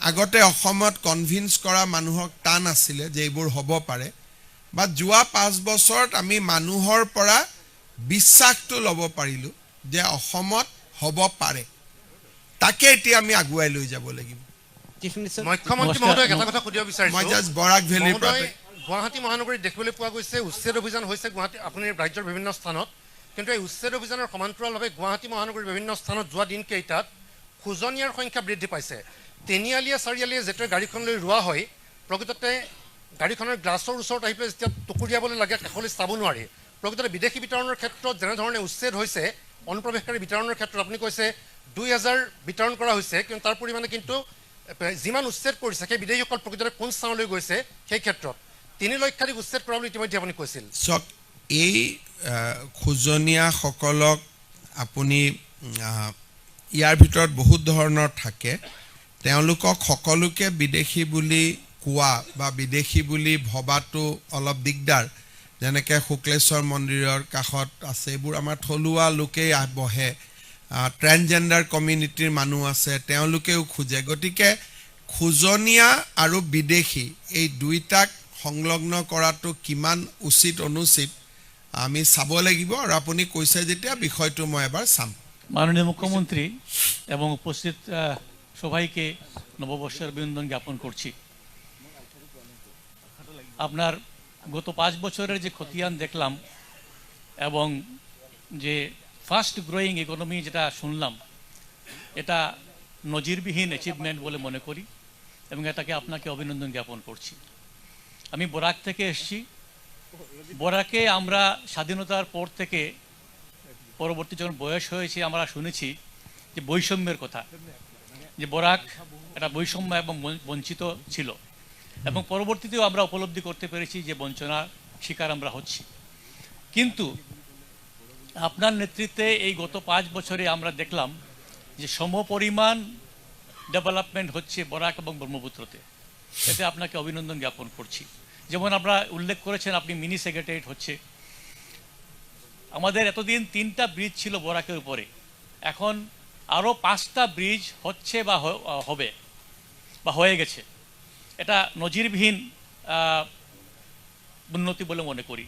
আগতে অসমত কনভিন্স কৰা মানুহক টান আছিলে যে এইবোৰ হ'ব পাৰে বা যোৱা 5 বছৰত আমি মানুহৰ পৰা বিশ্বাসটো ল'ব পাৰিলোঁ যে অসমত হ'ব পাৰে তাকে এতিয়া আমি আগুৱাই লৈ যাব লাগিব মুখ্যমন্ত্ৰী মহোদয় এটা কথা সুধিব বিচাৰিছোঁ মই জাষ্ট বৰাক ভেলীৰ পৰা গুৱাহাটী মহানগৰীত দেখিবলৈ পোৱা গৈছে উচ্ছেদ অভিযান হৈছে গুৱাহাটী আপুনি ৰাজ্যৰ বিভিন্ন স্থানত কিন্তু এই উচ্ছেদ অভিযানৰ সমান্তৰালভাৱে গুৱাহাটী মহানগৰীৰ বিভিন্ন স্থানত যোৱা দিনকেইটাত খোজনীয়াৰ সংখ্যা বৃদ্ধি পাইছে তিনিআলিয়া চাৰিআলিয়ে যেতিয়া গাড়ীখনলৈ ৰোৱা হয় প্ৰকৃততে গাড়ীখনৰ গ্লাছৰ ওচৰত আহি পেলাই যেতিয়া টুকুৰিয়াবলৈ লাগে কাষলৈ চাব নোৱাৰি প্ৰকৃততে বিদেশী বিতৰণৰ ক্ষেত্ৰত যেনেধৰণে উচ্ছেদ হৈছে অনুপ্ৰৱেশকাৰী বিতৰণৰ ক্ষেত্ৰত আপুনি কৈছে 2000 বিতৰণ কৰা হৈছে কিন্তু তাৰ পৰিমাণে কিন্তু যিমান উচ্ছেদ কৰিছে সেই বিদেশীসকল প্ৰকৃততে কোন স্থানলৈ গৈছে সেই ক্ষেত্ৰত 3 লক্ষাধিক উচ্ছেদ কৰা বুলি ইতিমধ্যে আপুনি কৈছিল চক এই খোজনীয়াসকলক আপুনি ইয়াৰ ভিতৰত বহুত ধৰণৰ থাকে তেওঁলোকক সকলোকে বিদেশী বুলি কোৱা বা বিদেশী বুলি ভবাটো অলপ দিগদাৰ যেনেকৈ শুক্লেশ্বৰ মন্দিৰৰ কাষত আছে এইবোৰ আমাৰ থলুৱা লোকেই বহে ট্ৰেন্সজেন্ডাৰ কমিউনিটিৰ মানুহ আছে তেওঁলোকেও খোজে গতিকে খোজনীয়া আৰু বিদেশী এই দুইটাক সংলগ্ন কৰাটো কিমান উচিত অনুচিত আমি চাব লাগিব আৰু আপুনি কৈছে যেতিয়া বিষয়টো মই এবাৰ চাম মাননীয় মুখ্যমন্ত্রী এবং উপস্থিত সবাইকে নববর্ষের অভিনন্দন জ্ঞাপন করছি আপনার গত 5 বছরের যে খতিয়ান দেখলাম এবং যে ফাস্ট গ্রোয়িং ইকোনমি যেটা শুনলাম এটা নজিরবিহীন অ্যাচিভমেন্ট বলে মনে করি এবং এটাকে আপনাকে অভিনন্দন জ্ঞাপন করছি আমি বরাক থেকে এসেছি বরাকে আমরা স্বাধীনতার পর থেকে পরবর্তী যখন বয়স হয়েছে আমরা শুনেছি যে বৈষম্যের কথা যে বরাক একটা বৈষম্য এবং বঞ্চিত ছিল এবং পরবর্তীতেও আমরা উপলব্ধি করতে পেরেছি যে বঞ্চনার শিকার আমরা হচ্ছি কিন্তু আপনার নেতৃত্বে এই গত 5 বছরে আমরা দেখলাম যে সমপরিমাণ ডেভেলপমেন্ট হচ্ছে বরাক এবং ব্রহ্মপুত্রতে এতে আপনাকে অভিনন্দন জ্ঞাপন করছি যেমন আমরা উল্লেখ করেছেন আপনি মিনি সেক্রেটারিয়েট হচ্ছে আমাদের এতদিন 3টা ব্রিজ ছিল বরাকের উপরে এখন আরও 5টা ব্রিজ হচ্ছে বা হবে বা হয়ে গেছে এটা নজিরবিহীন উন্নতি বলে মনে করি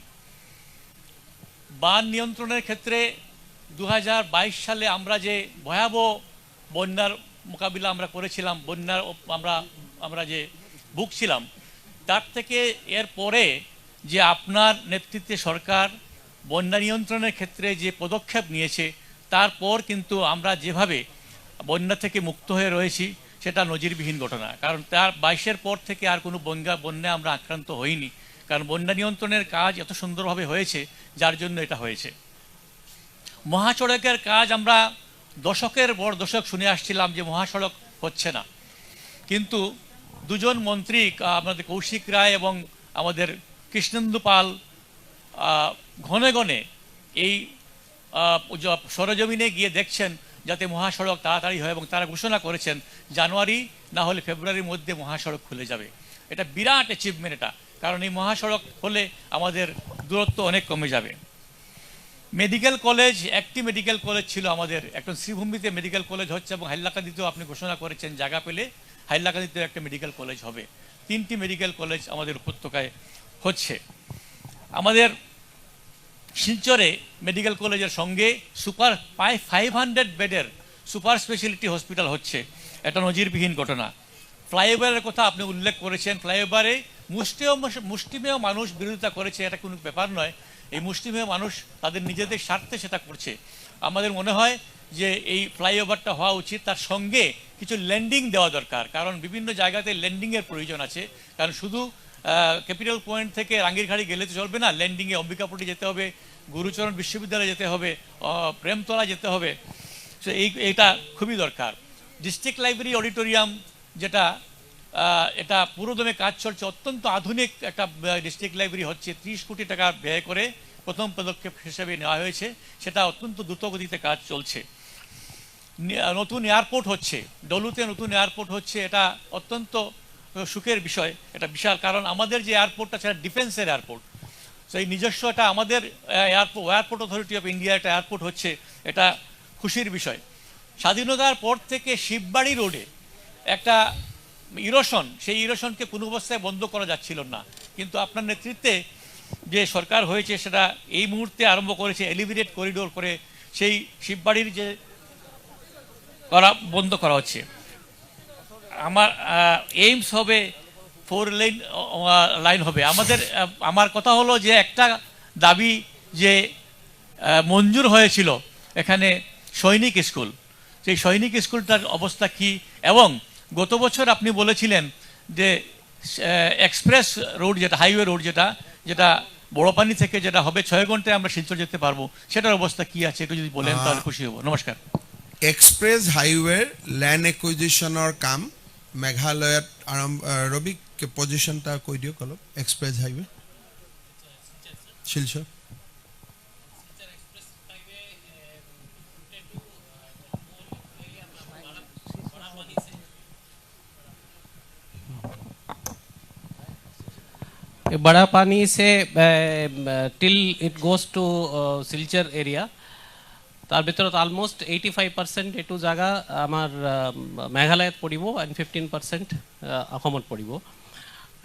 বান নিয়ন্ত্রণের ক্ষেত্রে 2022 সালে আমরা যে ভয়াবহ বন্যার মোকাবিলা আমরা করেছিলাম বন্যার আমরা যে ভুগছিলাম তার থেকে এর পরে যে আপনার নেতৃত্বে সরকার বন্যা নিয়ন্ত্রণের ক্ষেত্রে যে পদক্ষেপ নিয়েছে তারপর কিন্তু আমরা যেভাবে বন্যা থেকে মুক্ত হয়ে রয়েছি সেটা নজিরবিহীন ঘটনা কারণ তার 22-এর পর থেকে আর কোনো বন্যা আমরা আক্রান্ত হইনি কারণ বন্যা নিয়ন্ত্রণের কাজ এত সুন্দরভাবে হয়েছে যার জন্য এটা হয়েছে মহাসড়কের কাজ আমরা দশকের পর দশক শুনে আসছিলাম যে মহাসড়ক হচ্ছে না কিন্তু দুজন মন্ত্রী আমাদের কৌশিক রায় এবং আমাদের কৃষ্ণেন্দু পাল ঘনে ঘনে এই সরজমিনে গিয়ে দেখছেন যাতে মহাসড়ক তাড়াতাড়ি হয় এবং তারা ঘোষণা করেছেন জানুয়ারি না হলে ফেব্রুয়ারির মধ্যে মহাসড়ক খুলে যাবে এটা বিরাট অ্যাচিভমেন্ট এটা কারণ এই মহাসড়ক হলে আমাদের দূরত্ব অনেক কমে যাবে মেডিকেল কলেজ একটি মেডিকেল কলেজ ছিল আমাদের এখন শ্রীভূমিতে মেডিকেল কলেজ হচ্ছে এবং হাইলাকান্দিতেও আপনি ঘোষণা করেছেন জায়গা পেলে হাইলাকান্দিতেও একটা মেডিকেল কলেজ হবে 3টি মেডিকেল কলেজ আমাদের উপত্যকায় হচ্ছে আমাদের শিলচরে মেডিকেল কলেজের সঙ্গে 500 বেডের সুপার স্পেশালিটি হসপিটাল হচ্ছে এটা নজিরবিহীন ঘটনা ফ্লাইওভারের কথা আপনি উল্লেখ করেছেন ফ্লাইওভারে মুষ্টিমেয় মানুষ বিরোধিতা করেছে এটা কোনো ব্যাপার নয় এই মুষ্টিমেয় মানুষ তাদের নিজেদের স্বার্থে সেটা করছে আমাদের মনে হয় যে এই ফ্লাইওভারটা হওয়া উচিত তার সঙ্গে কিছু ল্যান্ডিং দেওয়া দরকার কারণ বিভিন্ন জায়গাতে ল্যান্ডিংয়ের প্রয়োজন আছে কারণ শুধু ক্যাপিটাল পয়েন্ট থেকে রাঙ্গিরখাড়ি গেলে তো চলবে না ল্যান্ডিংয়ে অম্বিকাপুরী যেতে হবে গুরুচরণ বিশ্ববিদ্যালয়ে যেতে হবে প্রেমতলা যেতে হবে সো এইটা খুবই দরকার ডিস্ট্রিক্ট লাইব্রেরি অডিটোরিয়াম যেটা এটা পুরোদমে কাজ চলছে অত্যন্ত আধুনিক একটা ডিস্ট্রিক্ট লাইব্রেরি হচ্ছে 30 কোটি টাকা ব্যয় করে প্রথম পদক্ষেপ হিসেবে নেওয়া হয়েছে সেটা অত্যন্ত দ্রুতগতিতে কাজ চলছে নতুন এয়ারপোর্ট হচ্ছে ডলুতে নতুন এয়ারপোর্ট হচ্ছে এটা অত্যন্ত সুখের বিষয় এটা বিশাল কারণ আমাদের যে এয়ারপোর্টটা সেটা ডিফেন্সের এয়ারপোর্ট সেই নিজস্ব এটা আমাদের এয়ারপোর্ট অথরিটি অফ ইন্ডিয়া একটা এয়ারপোর্ট হচ্ছে এটা খুশির বিষয় স্বাধীনতার পর থেকে শিববাড়ি রোডে একটা ইরোশন সেই ইরোশনকে কোনো অবস্থায় বন্ধ করা যাচ্ছিল না কিন্তু আপনার নেতৃত্বে যে সরকার হয়েছে সেটা এই মুহূর্তে আরম্ভ করেছে এলিভেটেড করিডোর করে সেই শিববাড়ির যে বন্ধ করা হচ্ছে আমার এইমস হবে 4 লাইন হবে আমার কথা হলো যে একটা দাবি যে মঞ্জুর হয়েছিল এখানে সৈনিক স্কুল সেই সৈনিক স্কুলটার অবস্থা কি এবং গত বছর আপনি বলেছিলেন যে এক্সপ্রেস রোড যেটা হাইওয়ে রোড যেটা বড়পানি থেকে যেটা হবে 6 ঘন্টায় আমরা শিলচর যেতে পারবো সেটার অবস্থা কি আছে একটু যদি বলেন তাহলে খুশি হব নমস্কার এক্সপ্ৰেছ হাইৱেৰ লেণ্ড একুইজিশ্যনৰ কাম মেঘালয়ত ৰবি পজিশ্যনটা কৈ দিয়ক অলপ express highway Silchar Barapani से till it goes to Silchar area तार भर अलमोस्ट 85% एटू जगह आमार मेघालयत पड़ब एंड 15% अসমত पड़ब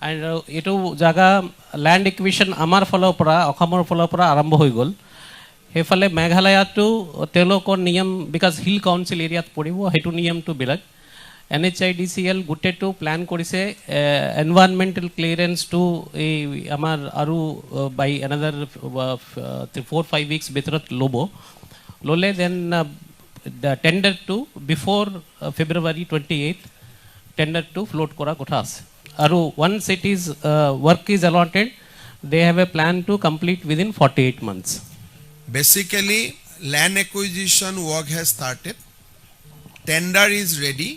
আৰু এইটো জাগা ল্যান্ড একুইজিশ্যন আমাৰ ফালৰ পৰা অসমৰ ফালৰ পৰা আৰম্ভ হৈ গ'ল সেইফালে মেঘালয়তো তেওঁলোকৰ নিয়ম বিকজ হিল কাউন্সিল এৰিয়াত পৰিব সেইটো নিয়মটো বেলেগ NHIDCL গোটেইটো প্ল্যান কৰিছে এনভাইৰনমেণ্টেল ক্লিয়াৰেন্সটো এই আমাৰ আৰু বাই এনাদাৰ 4-5 উইকছ ভিতৰত ল'লে then the tender to before February 28th tender to float kora kotha ase aru once it is work is allotted they have a plan to complete within 48 months. Basically land acquisition work has started, tender is ready,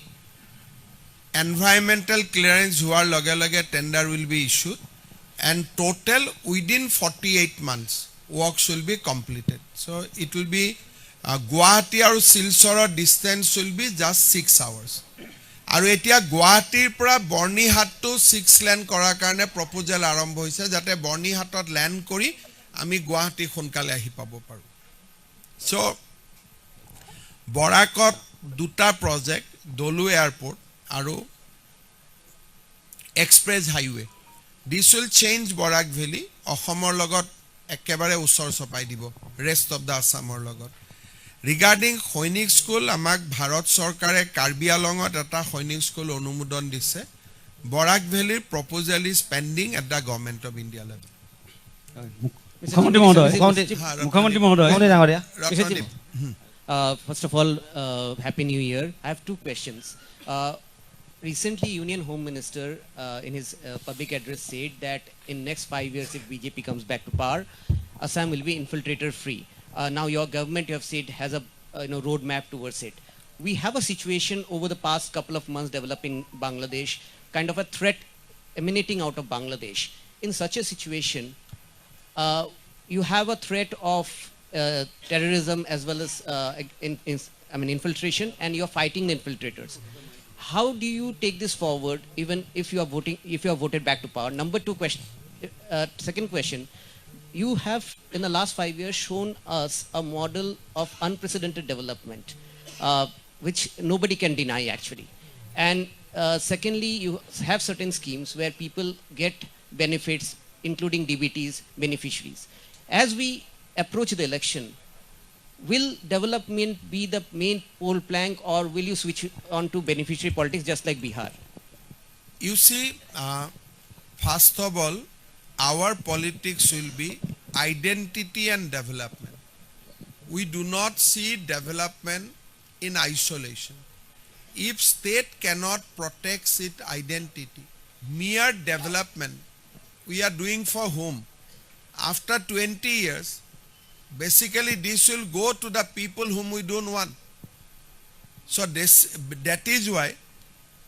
environmental clearance huar lage lage tender will be issued and total within 48 months works will be completed. So it will be Guwahati আৰু শিলচৰৰ distance will be just 6 hours. আৰু এতিয়া গুৱাহাটীৰ পৰা বৰ্ণিহাটটো 6 লেন কৰাৰ কাৰণে প্ৰপ'জেল আৰম্ভ হৈছে যাতে বৰ্ণিহাটত লেণ্ড কৰি আমি গুৱাহাটী সোনকালে আহি পাব পাৰোঁ সো বৰাকত দুটা প্ৰজেক্ট দলু এয়াৰপোৰ্ট আৰু express highway this will change Barak valley অসমৰ লগত একেবাৰে ওচৰ চপাই দিব ৰেষ্ট অফ দ্য আছামৰ লগত ৰিগাৰ্ডিং সৈনিক স্কুল আমাক ভাৰত চৰকাৰে কাৰ্বি আলঙত এটা সৈনিক স্কুল অনুমোদন দিছে বৰাক ভেলীৰ proposal is pending at the government of India level মুখ্যমন্ত্ৰী মহোদয় First of all, Happy New Year. I have two questions. Recently, Union Home Minister in his public address said that in next 5 years, if BJP comes back to power, Assam will be infiltrator free. Now your government, you have said, has a roadmap towards it. We have a situation over the past couple of months developing Bangladesh, kind of a threat emanating out of Bangladesh. In such a situation, you have a threat of terrorism as well as infiltration, and you're fighting the infiltrators. How do you take this forward, even if you are voted back to power? Number two question. Second question. You have, in the last 5 years, shown us a model of unprecedented development, which nobody can deny, actually. And secondly, you have certain schemes where people get benefits, including DBTs, beneficiaries. As we approach the election, will development be the main pole plank, or will you switch on to beneficiary politics just like Bihar? You see, first of all, our politics will be identity and development. We do not see development in isolation. If state cannot protect its identity, mere development we are doing for whom? After 20 years, basically this will go to the people whom we don't want. So that is why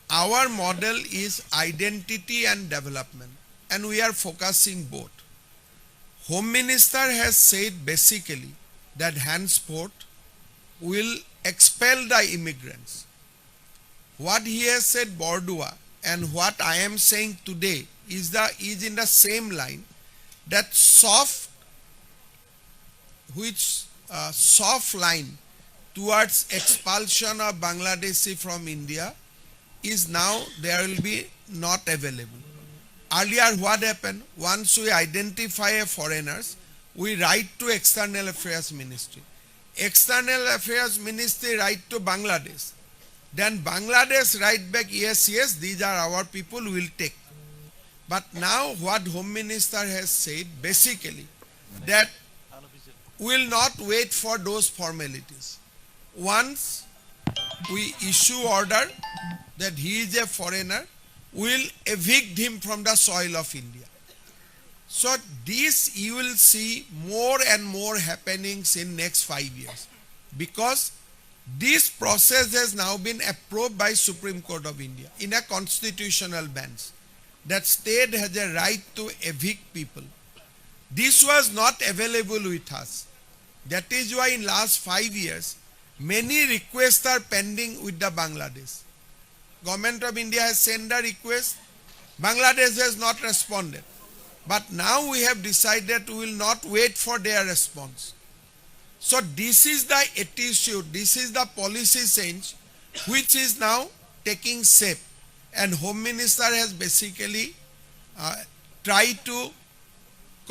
our model is identity and development, and we are focusing both. Home Minister has said basically that henceforth will expel the immigrants. What he has said Bordua and what I am saying today is in the same line, that soft line towards expulsion of Bangladeshi from India is now there will be not available. Earlier what happened, once we identify foreigners, we write to External Affairs Ministry. External Affairs Ministry write to Bangladesh. Then Bangladesh write back, yes, these are our people, we will take. But now what Home Minister has said, basically, that we will not wait for those formalities. Once we issue order that he is a foreigner, we will evict him from the soil of India. So this you will see more and more happenings in next 5 years, because this process has now been approved by Supreme Court of India in a constitutional bench, that state has a right to evict people. This was not available with us. That is why in last 5 years, many requests are pending with the Bangladesh. Government of India has sent a request. Bangladesh has not responded. But now we have decided we will not wait for their response. So this is the attitude, this is the policy change which is now taking shape. And Home Minister has basically try to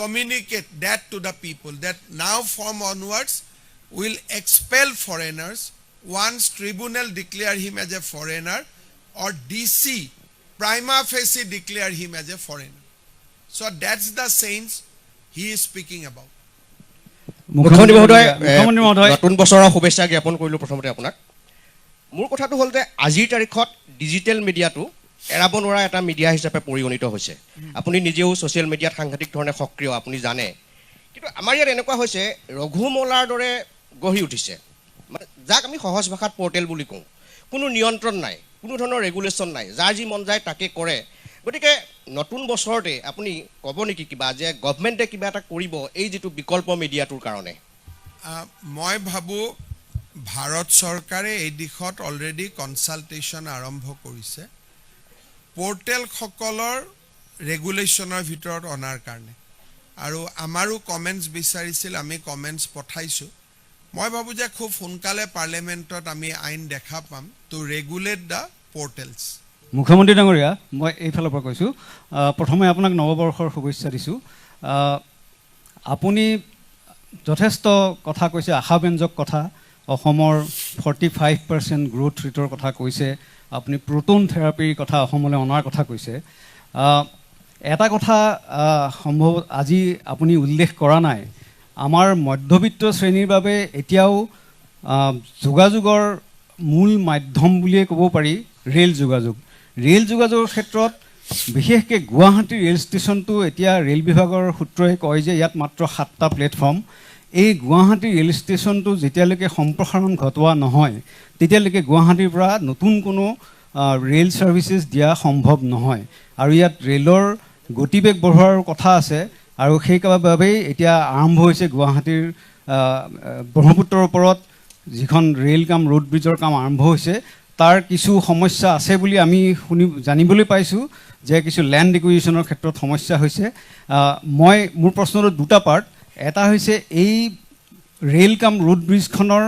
communicate that to the people that now from onwards will expel foreigners once tribunal declare him as a foreigner or DC prima facie declare him as a foreigner. So that's the sense he is speaking about. মুখ্যমন্ত্ৰী মহোদয় নতুন বছৰৰ শুভেচ্ছা জ্ঞাপন কৰিলোঁ প্ৰথমতে আপোনাক মোৰ কথাটো হ'ল যে আজিৰ তাৰিখত ডিজিটেল মিডিয়াটো এৰাব নোৱাৰা এটা মিডিয়া হিচাপে পৰিগণিত হৈছে আপুনি নিজেও ছ'চিয়েল মিডিয়াত সাংঘাতিক ধৰণে সক্ৰিয় আপুনি জানে কিন্তু আমাৰ ইয়াত এনেকুৱা হৈছে ৰঘুমলাৰ দৰে গঢ়ি উঠিছে মানে যাক আমি সহজ ভাষাত পৰ্টেল বুলি কওঁ কোনো নিয়ন্ত্ৰণ নাই কোনো ধৰণৰ ৰেগুলেশ্যন নাই যাৰ যি মন যায় তাকে কৰে গতিকে নতুন বছৰতে আপুনি ক'ব নেকি কিবা যে গভৰ্ণমেণ্টে কিবা এটা কৰিব এই যিটো বিকল্প মিডিয়াটোৰ কাৰণে মই ভাবোঁ ভাৰত চৰকাৰে এই দিশত অলৰেডি কনচালটেশ্যন আৰম্ভ কৰিছে পৰ্টেলসকলৰ ৰেগুলেশ্যনৰ ভিতৰত অনাৰ কাৰণে আৰু আমাৰো কমেণ্টছ বিচাৰিছিল আমি কমেণ্টছ পঠাইছোঁ মই ভাবোঁ যে খুব সোনকালে পাৰ্লিয়ামেণ্টত আমি আইন দেখা পাম টু ৰেগুলেট দ্য পৰ্টেলছ মুখ্যমন্ত্ৰী ডাঙৰীয়া মই এইফালৰ পৰা কৈছোঁ প্ৰথমে আপোনাক নৱবৰ্ষৰ শুভেচ্ছা দিছোঁ আপুনি যথেষ্ট কথা কৈছে আশাব্যঞ্জক কথা অসমৰ 45% গ্ৰোথ ৰেটৰ কথা কৈছে আপুনি প্ৰ'টন থেৰাপিৰ কথা অসমলৈ অনাৰ কথা কৈছে এটা কথা সম্ভৱ আজি আপুনি উল্লেখ কৰা নাই আমাৰ মধ্যবিত্ত শ্ৰেণীৰ বাবে এতিয়াও যোগাযোগৰ মূল মাধ্যম বুলিয়ে ক'ব পাৰি ৰেল যোগাযোগৰ ক্ষেত্ৰত বিশেষকৈ গুৱাহাটী ৰেল ষ্টেচনটো এতিয়া ৰেল বিভাগৰ সূত্ৰই কয় যে ইয়াত মাত্ৰ 7টা প্লেটফৰ্ম এই গুৱাহাটী ৰেল ষ্টেচনটো যেতিয়ালৈকে সম্প্ৰসাৰণ ঘটোৱা নহয় তেতিয়ালৈকে গুৱাহাটীৰ পৰা নতুন কোনো ৰেল ছাৰ্ভিচেছ দিয়া সম্ভৱ নহয় আৰু ইয়াত ৰেলৰ গতিবেগ বঢ়োৱাৰ কথা আছে আৰু সেইবাবেই এতিয়া আৰম্ভ হৈছে গুৱাহাটীৰ ব্ৰহ্মপুত্ৰৰ ওপৰত যিখন ৰেল কাম ৰোড ব্ৰিজৰ কাম আৰম্ভ হৈছে তাৰ কিছু সমস্যা আছে বুলি আমি জানিবলৈ পাইছোঁ যে কিছু লেণ্ড একুইজিশ্যনৰ ক্ষেত্ৰত সমস্যা হৈছে মোৰ প্ৰশ্নটো দুটা পাৰ্ট এটা হৈছে এই ৰেল কাম ৰোড ব্ৰিজখনৰ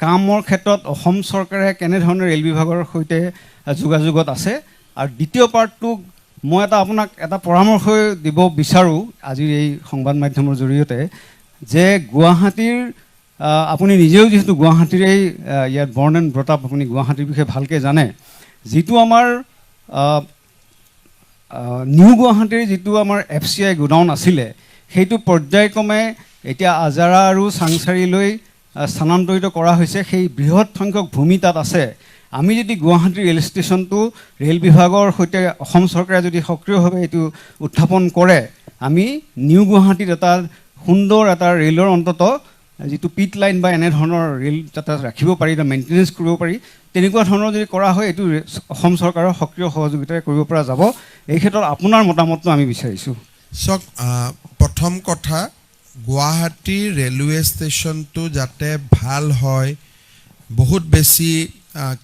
কামৰ ক্ষেত্ৰত অসম চৰকাৰে কেনেধৰণে ৰেল বিভাগৰ সৈতে যোগাযোগত আছে আৰু দ্বিতীয় পাৰ্টটো মই আপোনাক এটা পৰামৰ্শ দিব বিচাৰোঁ আজিৰ এই সংবাদ মাধ্যমৰ জৰিয়তে যে গুৱাহাটীৰ আপুনি নিজেও যিহেতু গুৱাহাটীৰে ইয়াত বৰ্ণ এণ্ড ব্ৰট আপ আপুনি গুৱাহাটীৰ বিষয়ে ভালকৈ জানে যিটো আমাৰ নিউ গুৱাহাটীৰ যিটো আমাৰ FCI গোডাউন আছিলে সেইটো পৰ্যায়ক্ৰমে এতিয়া আজাৰা আৰু চাংচাৰিলৈ স্থানান্তৰিত কৰা হৈছে সেই বৃহৎ সংখ্যক ভূমি তাত আছে আমি যদি গুৱাহাটী ৰেল ষ্টেচনটো ৰেল বিভাগৰ সৈতে অসম চৰকাৰে যদি সক্ৰিয়ভাৱে এইটো উত্থাপন কৰে আমি নিউ গুৱাহাটীত এটা সুন্দৰ এটা ৰেলৰ অন্তত যিটো পিট লাইন বা এনেধৰণৰ ৰেল যাতে ৰাখিব পাৰি বা মেইনটেনেঞ্চ কৰিব পাৰি তেনেকুৱা ধৰণৰ যদি কৰা হয় এইটো অসম চৰকাৰৰ সক্ৰিয় সহযোগিতাৰে কৰিব পৰা যাব এই ক্ষেত্ৰত আপোনাৰ মতামতটো আমি বিচাৰিছোঁ চাওক প্ৰথম কথা গুৱাহাটী ৰেলৱে ষ্টেচনটো যাতে ভাল হয় বহুত বেছি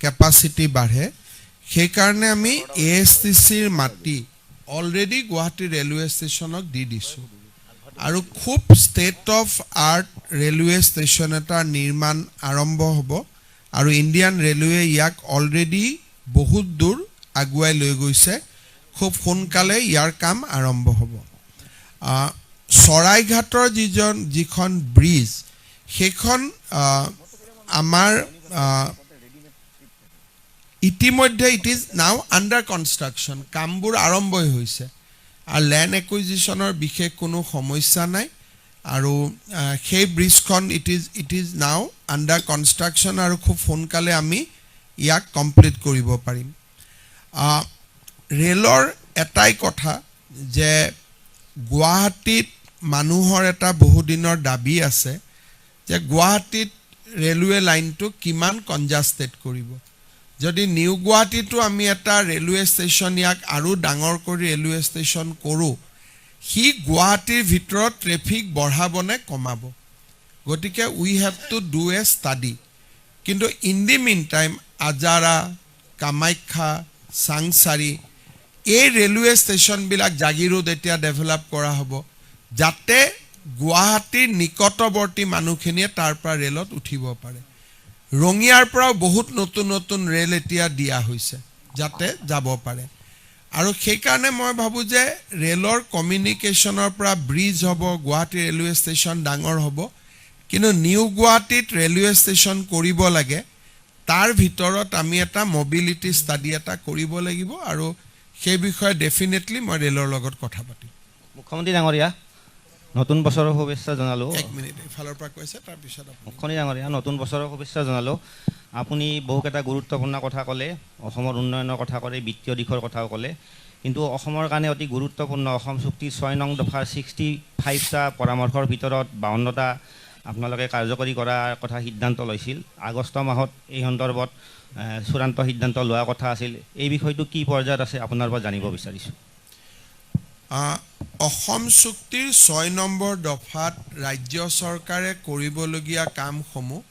কেপাচিটি বাঢ়ে সেইকাৰণে আমি ASTCৰ মাটি অলৰেডি গুৱাহাটী ৰেলৱে ষ্টেচনক দি দিছোঁ আৰু খুব state of art railway station এটাৰ নিৰ্মাণ আৰম্ভ হ'ব আৰু ইণ্ডিয়ান ৰেলৱে ইয়াক অলৰেডি বহুত দূৰ আগুৱাই লৈ গৈছে খুব সোনকালে ইয়াৰ কাম আৰম্ভ হ'ব চৰাইঘাটৰ যিখন ব্ৰিজ সেইখন আমাৰ ইতিমধ্যে it is now under construction কামবোৰ আৰম্ভই হৈছে আৰু লেণ্ড একুইজিশ্যনৰ বিশেষ কোনো সমস্যা নাই আৰু সেই ব্ৰিজখন it is now under construction আৰু খুব সোনকালে আমি ইয়াক কমপ্লিট কৰিব পাৰিম ৰেলৰ এটাই কথা যে গুৱাহাটীত মানুহৰ এটা বহুদিনৰ দাবী আছে যে গুৱাহাটীত ৰেলৱে লাইনটো কিমান কনজাষ্টেড কৰিব যদি নিউ গুৱাহাটীটো আমি এটা ৰেলৱে ষ্টেচন ইয়াক আৰু ডাঙৰ কৰি ৰেলৱে ষ্টেচন কৰোঁ সি গুৱাহাটীৰ ভিতৰত ট্ৰেফিক বঢ়াবনে কমাব গতিকে we have to do a study কিন্তু in the meantime Azara Kamakhya Changsari এই ৰেলৱে ষ্টেচনবিলাক জাগিৰোড এতিয়া ডেভেলপ কৰা হ'ব যাতে গুৱাহাটীৰ নিকটৱৰ্তী মানুহখিনিয়ে তাৰ পৰা ৰেলত উঠিব পাৰে ৰঙিয়াৰ পৰাও বহুত নতুন নতুন ৰেল এতিয়া দিয়া হৈছে যাতে যাব পাৰে আৰু সেইকাৰণে মই ভাবোঁ যে ৰেলৰ কমিউনিকেশ্যনৰ পৰা ব্ৰিজ হ'ব, গুৱাহাটী ৰেলৱে ষ্টেচন ডাঙৰ হ'ব, কিন্তু নিউ গুৱাহাটীত ৰেলৱে ষ্টেচন কৰিব লাগে, তাৰ ভিতৰত আমি এটা মবিলিটি ষ্টাডি এটা কৰিব লাগিব আৰু সেই বিষয়ে ডেফিনেটলি মই ৰেলৰ লগত কথা পাতিম। মুখ্যমন্ত্ৰী ডাঙৰীয়া, নতুন বছৰৰ শুভেচ্ছা জনালোঁ। এক মিনিট এইফালৰ পৰা কৈছে, তাৰপিছত মুখ্যমন্ত্ৰী ডাঙৰীয়া, নতুন বছৰৰ শুভেচ্ছা জনালোঁ। আপুনি বহুকেইটা গুৰুত্বপূৰ্ণ কথা ক'লে, অসমৰ উন্নয়নৰ কথা ক'লে, বিত্তীয় দিশৰ কথাও ক'লে, কিন্তু অসমৰ কাৰণে অতি গুৰুত্বপূৰ্ণ অসম চুক্তিৰ 6 নং দফাৰ 65টা পৰামৰ্শৰ ভিতৰত 52টা আপোনালোকে কাৰ্যকৰী কৰাৰ কথা সিদ্ধান্ত লৈছিল। আগষ্ট মাহত এই সন্দৰ্ভত চূড়ান্ত সিদ্ধান্ত লোৱাৰ কথা আছিল। এই বিষয়টো কি পৰ্যায়ত আছে আপোনাৰ পৰা জানিব বিচাৰিছোঁ। অসম চুক্তিৰ 6 নম্বৰ দফাত ৰাজ্য চৰকাৰে কৰিবলগীয়া কামসমূহ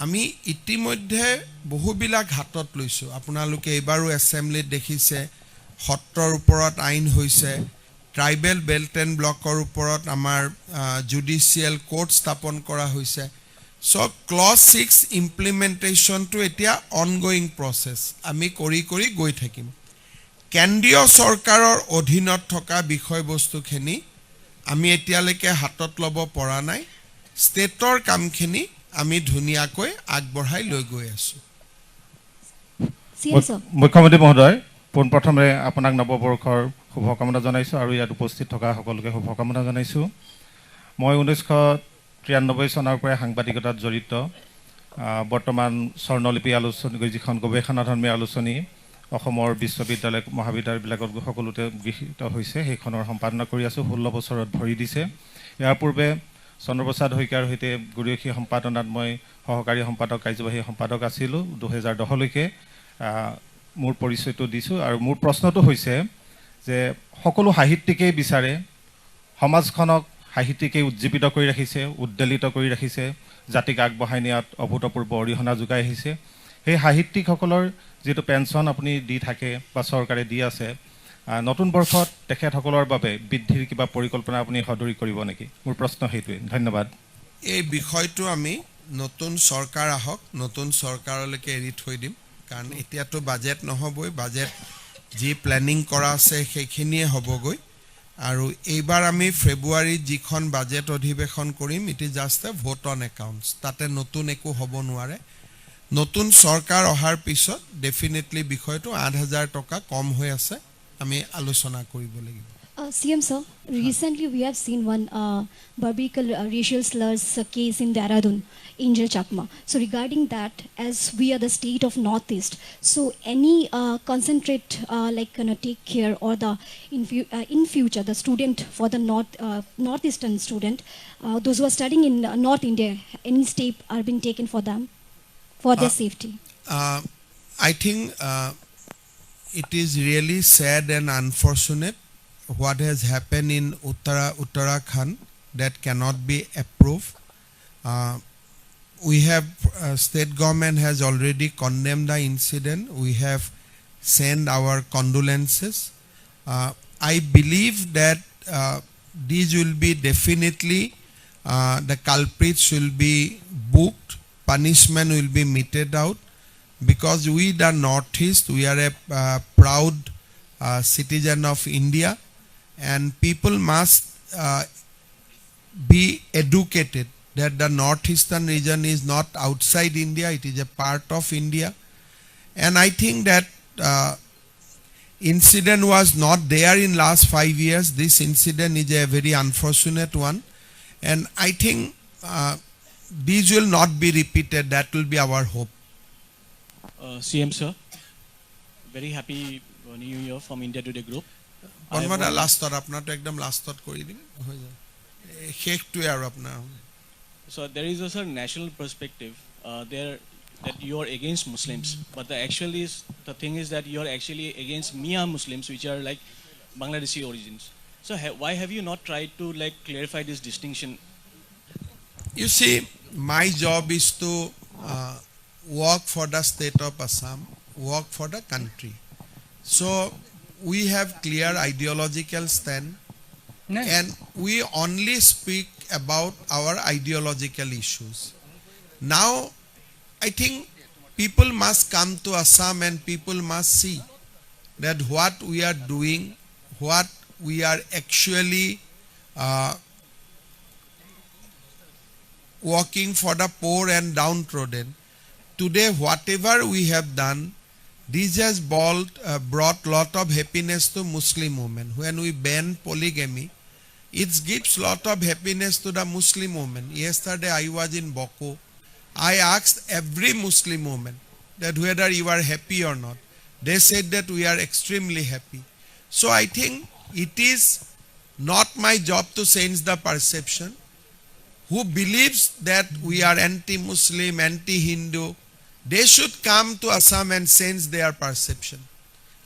আমি ইতিমধ্যে বহুবিলাক হাতত লৈছোঁ। আপোনালোকে এইবাৰো এছেম্বলিত দেখিছে, সত্ৰৰ ওপৰত আইন হৈছে, ট্ৰাইবেল বেল্ট এণ্ড ব্লকৰ ওপৰত আমাৰ জুডিচিয়েল কোৰ্ট স্থাপন কৰা হৈছে। চ' ক্লজ 6 ইমপ্লিমেণ্টেশ্যনটো এতিয়া অনগয়িং প্ৰচেছ, আমি কৰি কৰি গৈ থাকিম। কেন্দ্ৰীয় চৰকাৰৰ অধীনত থকা বিষয়বস্তুখিনি আমি এতিয়ালৈকে হাতত ল'ব পৰা নাই। ষ্টেটৰ কামখিনি আমি ধুনীয়াকৈ আগবঢ়াই লৈ গৈ আছোঁ। মুখ্যমন্ত্ৰী মহোদয়, পোনপ্ৰথমে আপোনাক নৱবৰ্ষৰ শুভকামনা জনাইছোঁ আৰু ইয়াত উপস্থিত থকা সকলোকে শুভকামনা জনাইছোঁ। মই 1993 চনৰ পৰাই সাংবাদিকতাত জড়িত। বৰ্তমান স্বৰ্ণলিপি আলোচনী, যিখন গৱেষণাধৰ্মী আলোচনী অসমৰ বিশ্ববিদ্যালয় মহাবিদ্যালয়বিলাকত সকলোতে গৃহীত হৈছে, সেইখনৰ সম্পাদনা কৰি আছোঁ। 16 বছৰত ভৰি দিছে। ইয়াৰ পূৰ্বে চন্দ্ৰপ্ৰসাদ শইকীয়াৰ সৈতে গৰিয়সী সম্পাদনাত মই সহকাৰী সম্পাদক, কাৰ্যবাহী সম্পাদক আছিলোঁ 2010লৈকে। মোৰ পৰিচয়টো দিছোঁ আৰু মোৰ প্ৰশ্নটো হৈছে যে সকলো সাহিত্যিকেই বিচাৰে সমাজখনক সাহিত্যিকেই উজ্জীৱিত কৰি ৰাখিছে, উদ্বেলিত কৰি ৰাখিছে, জাতিক আগবঢ়াই নিয়াত অভূতপূৰ্ব অৰিহণা যোগাই আহিছে। সেই সাহিত্যিকসকলৰ যিটো পেঞ্চন আপুনি দি থাকে বা চৰকাৰে দি আছে, নতুন বৰ্ষত তেখেতসকলৰ বাবে বৃদ্ধিৰ কিবা পৰিকল্পনা আপুনি সদৰি কৰিব নেকি? মোৰ প্ৰশ্ন সেইটোৱে। ধন্যবাদ। এই বিষয়টো আমি নতুন চৰকাৰ আহক, নতুন চৰকাৰলৈকে এৰি থৈ দিম, কাৰণ এতিয়াতো বাজেট নহ'বই। বাজেট যি প্লেনিং কৰা আছে সেইখিনিয়ে হ'বগৈ। আৰু এইবাৰ আমি ফেব্ৰুৱাৰীত যিখন বাজেট অধিৱেশন কৰিম, it is just A vote on accounts. তাতে নতুন একো হ'ব নোৱাৰে। নতুন চৰকাৰ অহাৰ পিছত ডেফিনেটলি বিষয়টো 8,000 টকা কম হৈ আছে, আমি আলোচনা কৰিব লাগিব। CM sir, recently we have seen one barbical racial slurs case in Dehradun, Angel Chakma. So regarding that, as we are the state of Northeast, so any concentrate take care or the in future the student for the northeastern student, those who are studying in North India, any step are being taken for them for their safety? I think it is really sad and unfortunate what has happened in Uttarakhand that cannot be approved. We have state government has already condemned the incident. We have sent our condolences. I believe that these will be definitely the culprits will be booked, punishment will be meted out, because we the Northeast, we are a proud citizen of India. And people must be educated that the northeastern region is not outside India, it is a part of India. And I think that incident was not there in last 5 years. This incident is a very unfortunate one. And I think these will not be repeated. That will be our hope. CM sir, very happy New Year from India Today Group. লাষ্টত আপোনাৰটো একদম লাষ্টত কৰি দিম, হৈ যায় শেষটোৱে আৰু আপোনাৰ। So there is also a national perspective there that you are against Muslims, but the thing is that you are actually against Mia Muslims, which are like Bangladeshi origins. So why have you not tried to clarify this distinction? You see, my job is to work for the state of Assam, work for the country. So we have clear ideological stand, and we only speak about our ideological issues. Now, I think people must come to Assam and people must see that what we are doing, what we are actually working for the poor and downtrodden. Today, whatever we have done, this has brought lot of happiness to Muslim women. When we ban polygamy, it gives lot of happiness to the Muslim women. Yesterday I was in Boko. I asked every Muslim woman that whether you are happy or not. They said that we are extremely happy. So I think it is not my job to change the perception. Who believes that we are anti-Muslim, anti-Hindu, they should come to Assam and change their perception.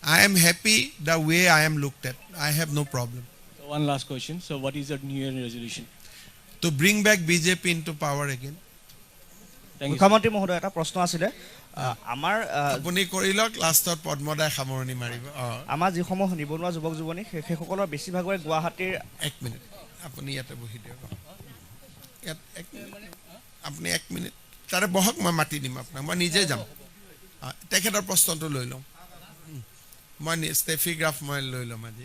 I am happy the way I am looked at. I have no problem. So one last question. So what is your New Year resolution? To bring back BJP into power again. মুখ্যমন্ত্ৰী মহোদয় এটা প্ৰশ্ন আছিলে আমাৰ আপুনি কৰিলক লাষ্টত পদ্মদাই সামৰণি মাৰিব আমাৰ যিসমূহ নিবনুৱা যুৱক যুৱনী সেইসকলৰ বেছিভাগৰে গুৱাহাটীৰ 1 মিনিট আপুনি ইয়াতে বহি দিয়ক ইয়াত 1 মিনিট আপুনি 1 মিনিট তাৰে বহক মই মাতি দিম আপোনাক মই নিজে যাম তেখেতৰ প্ৰশ্নটো লৈ লওঁ মই ষ্টেফিগ্ৰাফ মই লৈ ল'ম আজি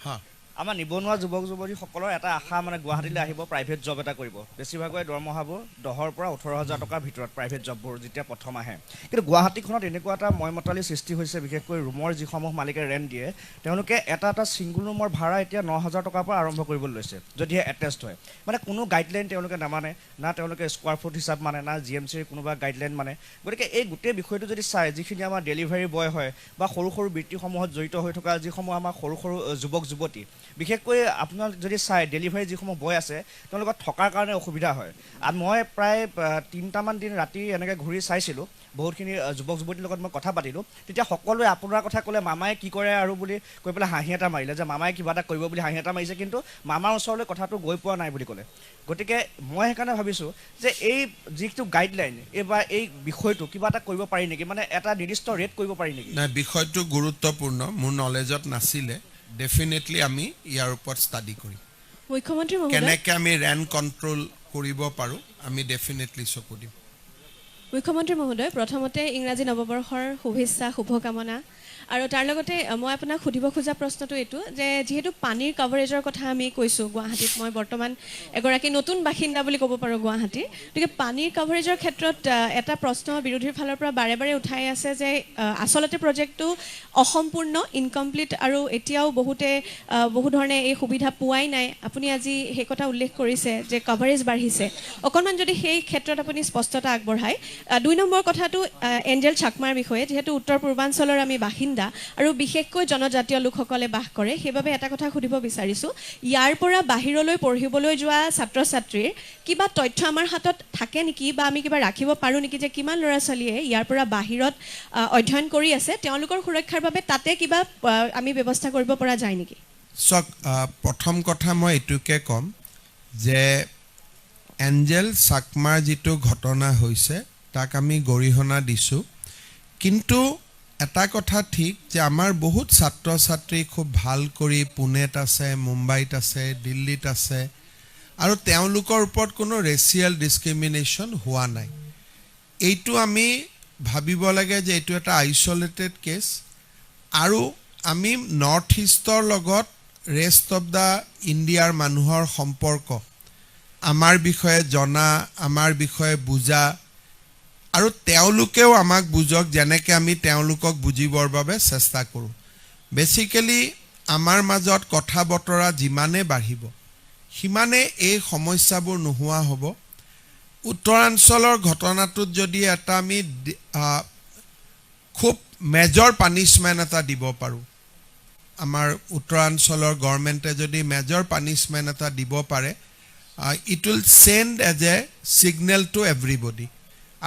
হা আমাৰ নিবনুৱা যুৱক যুৱতীসকলৰ এটা আশা মানে গুৱাহাটীলৈ আহিব প্ৰাইভেট জব এটা কৰিব বেছিভাগৰে দৰমহাবোৰ 10ৰ পৰা 18,000 টকাৰ ভিতৰত প্ৰাইভেট জববোৰ যেতিয়া প্ৰথম আহে কিন্তু গুৱাহাটীখনত এনেকুৱা এটা ময়মতালি সৃষ্টি হৈছে বিশেষকৈ ৰুমৰ যিসমূহ মালিকে ৰেণ্ট দিয়ে তেওঁলোকে এটা ছিংগুল ৰুমৰ ভাড়া এতিয়া 9,000 টকাৰ পৰা আৰম্ভ কৰিবলৈ লৈছে যদিহে এটেচড হয় মানে কোনো গাইডলাইন তেওঁলোকে নামানে না তেওঁলোকে স্কোৱাৰ ফুট হিচাপ মানে না জিএমচিৰ কোনোবা গাইডলাইন মানে গতিকে এই গোটেই বিষয়টো যদি চাই যিখিনি আমাৰ ডেলিভাৰী বয় হয় বা সৰু সৰু বৃত্তিসমূহত জড়িত হৈ থকা যিসমূহ আমাৰ সৰু সৰু যুৱক যুৱতী বিশেষকৈ আপোনাৰ যদি চাই ডেলিভাৰী যিসমূহ বয় আছে তেওঁলোকৰ থকাৰ কাৰণে অসুবিধা হয় আৰু মই প্ৰায় 3টামান দিন ৰাতি এনেকৈ ঘূৰি চাইছিলোঁ বহুতখিনি যুৱক যুৱতীৰ লগত মই কথা পাতিলোঁ তেতিয়া সকলোৱে আপোনাৰ কথা ক'লে মামাই কি কৰে আৰু বুলি কৈ পেলাই হাঁহি এটা মাৰিলে যে মামাই কিবা এটা কৰিব বুলি হাঁহি এটা মাৰিছে কিন্তু মামাৰ ওচৰলৈ কথাটো গৈ পোৱা নাই বুলি ক'লে গতিকে মই সেইকাৰণে ভাবিছোঁ যে এই যিটো গাইডলাইন এইবাৰ এই বিষয়টো কিবা এটা কৰিব পাৰি নেকি মানে এটা নিৰ্দিষ্ট ৰেট কৰিব পাৰি নেকি নাই বিষয়টো গুৰুত্বপূৰ্ণ মোৰ নলেজত নাছিলে ডেফিনেটলি আমি ইয়াৰ ওপৰত ষ্টাডি কৰিম মুখ্যমন্ত্ৰী মহোদয় কেনেকৈ আমি ৰেণ্ট কণ্ট্ৰল কৰিব পাৰোঁ আমি ডেফিনেটলি চকু দিম মুখ্যমন্ত্ৰী মহোদয় প্ৰথমতে ইংৰাজী নৱবৰ্ষৰ শুভেচ্ছা শুভকামনা আৰু তাৰ লগতে মই আপোনাক সুধিব খোজা প্ৰশ্নটো এইটো যে যেহেতু পানীৰ কভাৰেজৰ কথা আমি কৈছোঁ গুৱাহাটীত মই বৰ্তমান এগৰাকী নতুন বাসিন্দা বুলি ক'ব পাৰোঁ গুৱাহাটীৰ গতিকে পানীৰ কভাৰেজৰ ক্ষেত্ৰত এটা প্ৰশ্ন বিৰোধীৰ ফালৰ পৰা বাৰে বাৰে উঠাই আছে যে আচলতে প্ৰজেক্টটো অসম্পূৰ্ণ ইনকমপ্লিট আৰু এতিয়াও বহু ধৰণে এই সুবিধা পোৱাই নাই আপুনি আজি সেই কথা উল্লেখ কৰিছে যে কভাৰেজ বাঢ়িছে অকণমান যদি সেই ক্ষেত্ৰত আপুনি স্পষ্টতা আগবঢ়ায় 2 নম্বৰ কথাটো এঞ্জেল চাকমাৰ বিষয়ে যেহেতু উত্তৰ পূৰ্বাঞ্চলৰ আমি বাসিন্দা আৰু বিশেষকৈ জনজাতীয় লোকসকলে বাস কৰে সেইবাবে এটা কথা সুধিব বিচাৰিছোঁ ইয়াৰ পৰা বাহিৰলৈ পঢ়িবলৈ যোৱা ছাত্ৰ ছাত্ৰীৰ কিবা তথ্য আমাৰ হাতত থাকে নেকি বা আমি কিবা ৰাখিব পাৰোঁ নেকি যে কিমান ল'ৰা ছোৱালীয়ে ইয়াৰ পৰা বাহিৰত অধ্যয়ন কৰি আছে তেওঁলোকৰ সুৰক্ষাৰ বাবে তাতে কিবা আমি ব্যৱস্থা কৰিব পৰা যায় নেকি চাওক প্ৰথম কথা মই এইটোকে ক'ম যে এঞ্জেল চাকমাৰ যিটো ঘটনা হৈছে তাক আমি গৰিহণা দিছোঁ কিন্তু এটা কথা ঠিক যে আমাৰ বহুত ছাত্ৰ ছাত্ৰী খুব ভাল কৰি পুনেত আছে মুম্বাইত আছে দিল্লীত আছে আৰু তেওঁলোকৰ ওপৰত কোনো ৰেচিয়েল ডিছক্ৰিমিনেশ্যন হোৱা নাই এইটো আমি ভাবিব লাগে যে এইটো এটা আইচলেটেড কেছ আৰু আমি নৰ্থ ইষ্টৰ লগত ৰেষ্ট অফ দ্য ইণ্ডিয়াৰ মানুহৰ সম্পৰ্ক আমাৰ বিষয়ে জনা আমাৰ বিষয়ে বুজা আৰু তেওঁলোকেও আমাক বুজক যেনেকৈ আমি তেওঁলোকক বুজিবৰ বাবে চেষ্টা কৰোঁ বেচিকেলি আমাৰ মাজত কথা বতৰা যিমানে বাঢ়িব সিমানে এই সমস্যাবোৰ নোহোৱা হ'ব উত্তৰাঞ্চলৰ ঘটনাটোত যদি এটা আমি খুব মেজৰ পানিছমেণ্ট এটা দিব পাৰোঁ আমাৰ উত্তৰাঞ্চলৰ গভৰ্ণমেণ্টে যদি মেজৰ পানিছমেণ্ট এটা দিব পাৰে it will send as a signal to everybody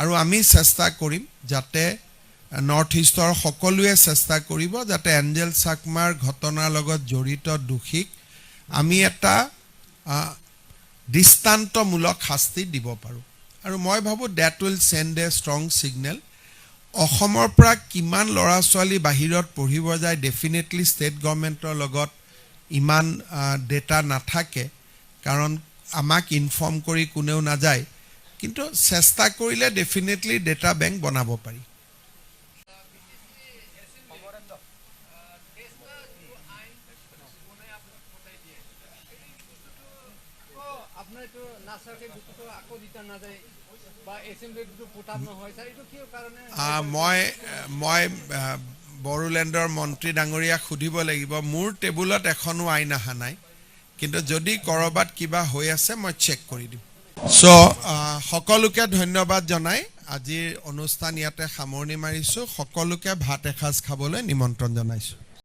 আৰু আমি চেষ্টা কৰিম যাতে নৰ্থ ইষ্টৰ সকলোৱে চেষ্টা কৰিব যাতে এঞ্জেল চাকমাৰ ঘটনাৰ লগত জড়িত দোষীক আমি এটা দৃষ্টান্তমূলক শাস্তি দিব পাৰোঁ আৰু মই ভাবোঁ that will send a strong signal অসমৰ পৰা কিমান ল'ৰা ছোৱালী বাহিৰত পঢ়িব যায় ডেফিনেটলি ষ্টেট গভৰ্ণমেণ্টৰ লগত ইমান ডেটা নাথাকে কাৰণ আমাক ইনফৰ্ম কৰি কোনেও নাযায় কিন্তু চেষ্টা কৰিলে ডেফিনেটলি ডেটা বেংক বনাব পাৰি মই বড়োলেণ্ডৰ মন্ত্ৰী ডাঙৰীয়াক সুধিব লাগিব মোৰ টেবুলত এখনো আইন অহা নাই কিন্তু যদি ক'ৰবাত কিবা হৈ আছে মই চেক কৰি দিম সকলোকে ধন্যবাদ জনাই আজিৰ অনুষ্ঠান ইয়াতে সামৰণি মাৰিছোঁ সকলোকে ভাত এসাঁজ খাবলৈ নিমন্ত্ৰণ জনাইছোঁ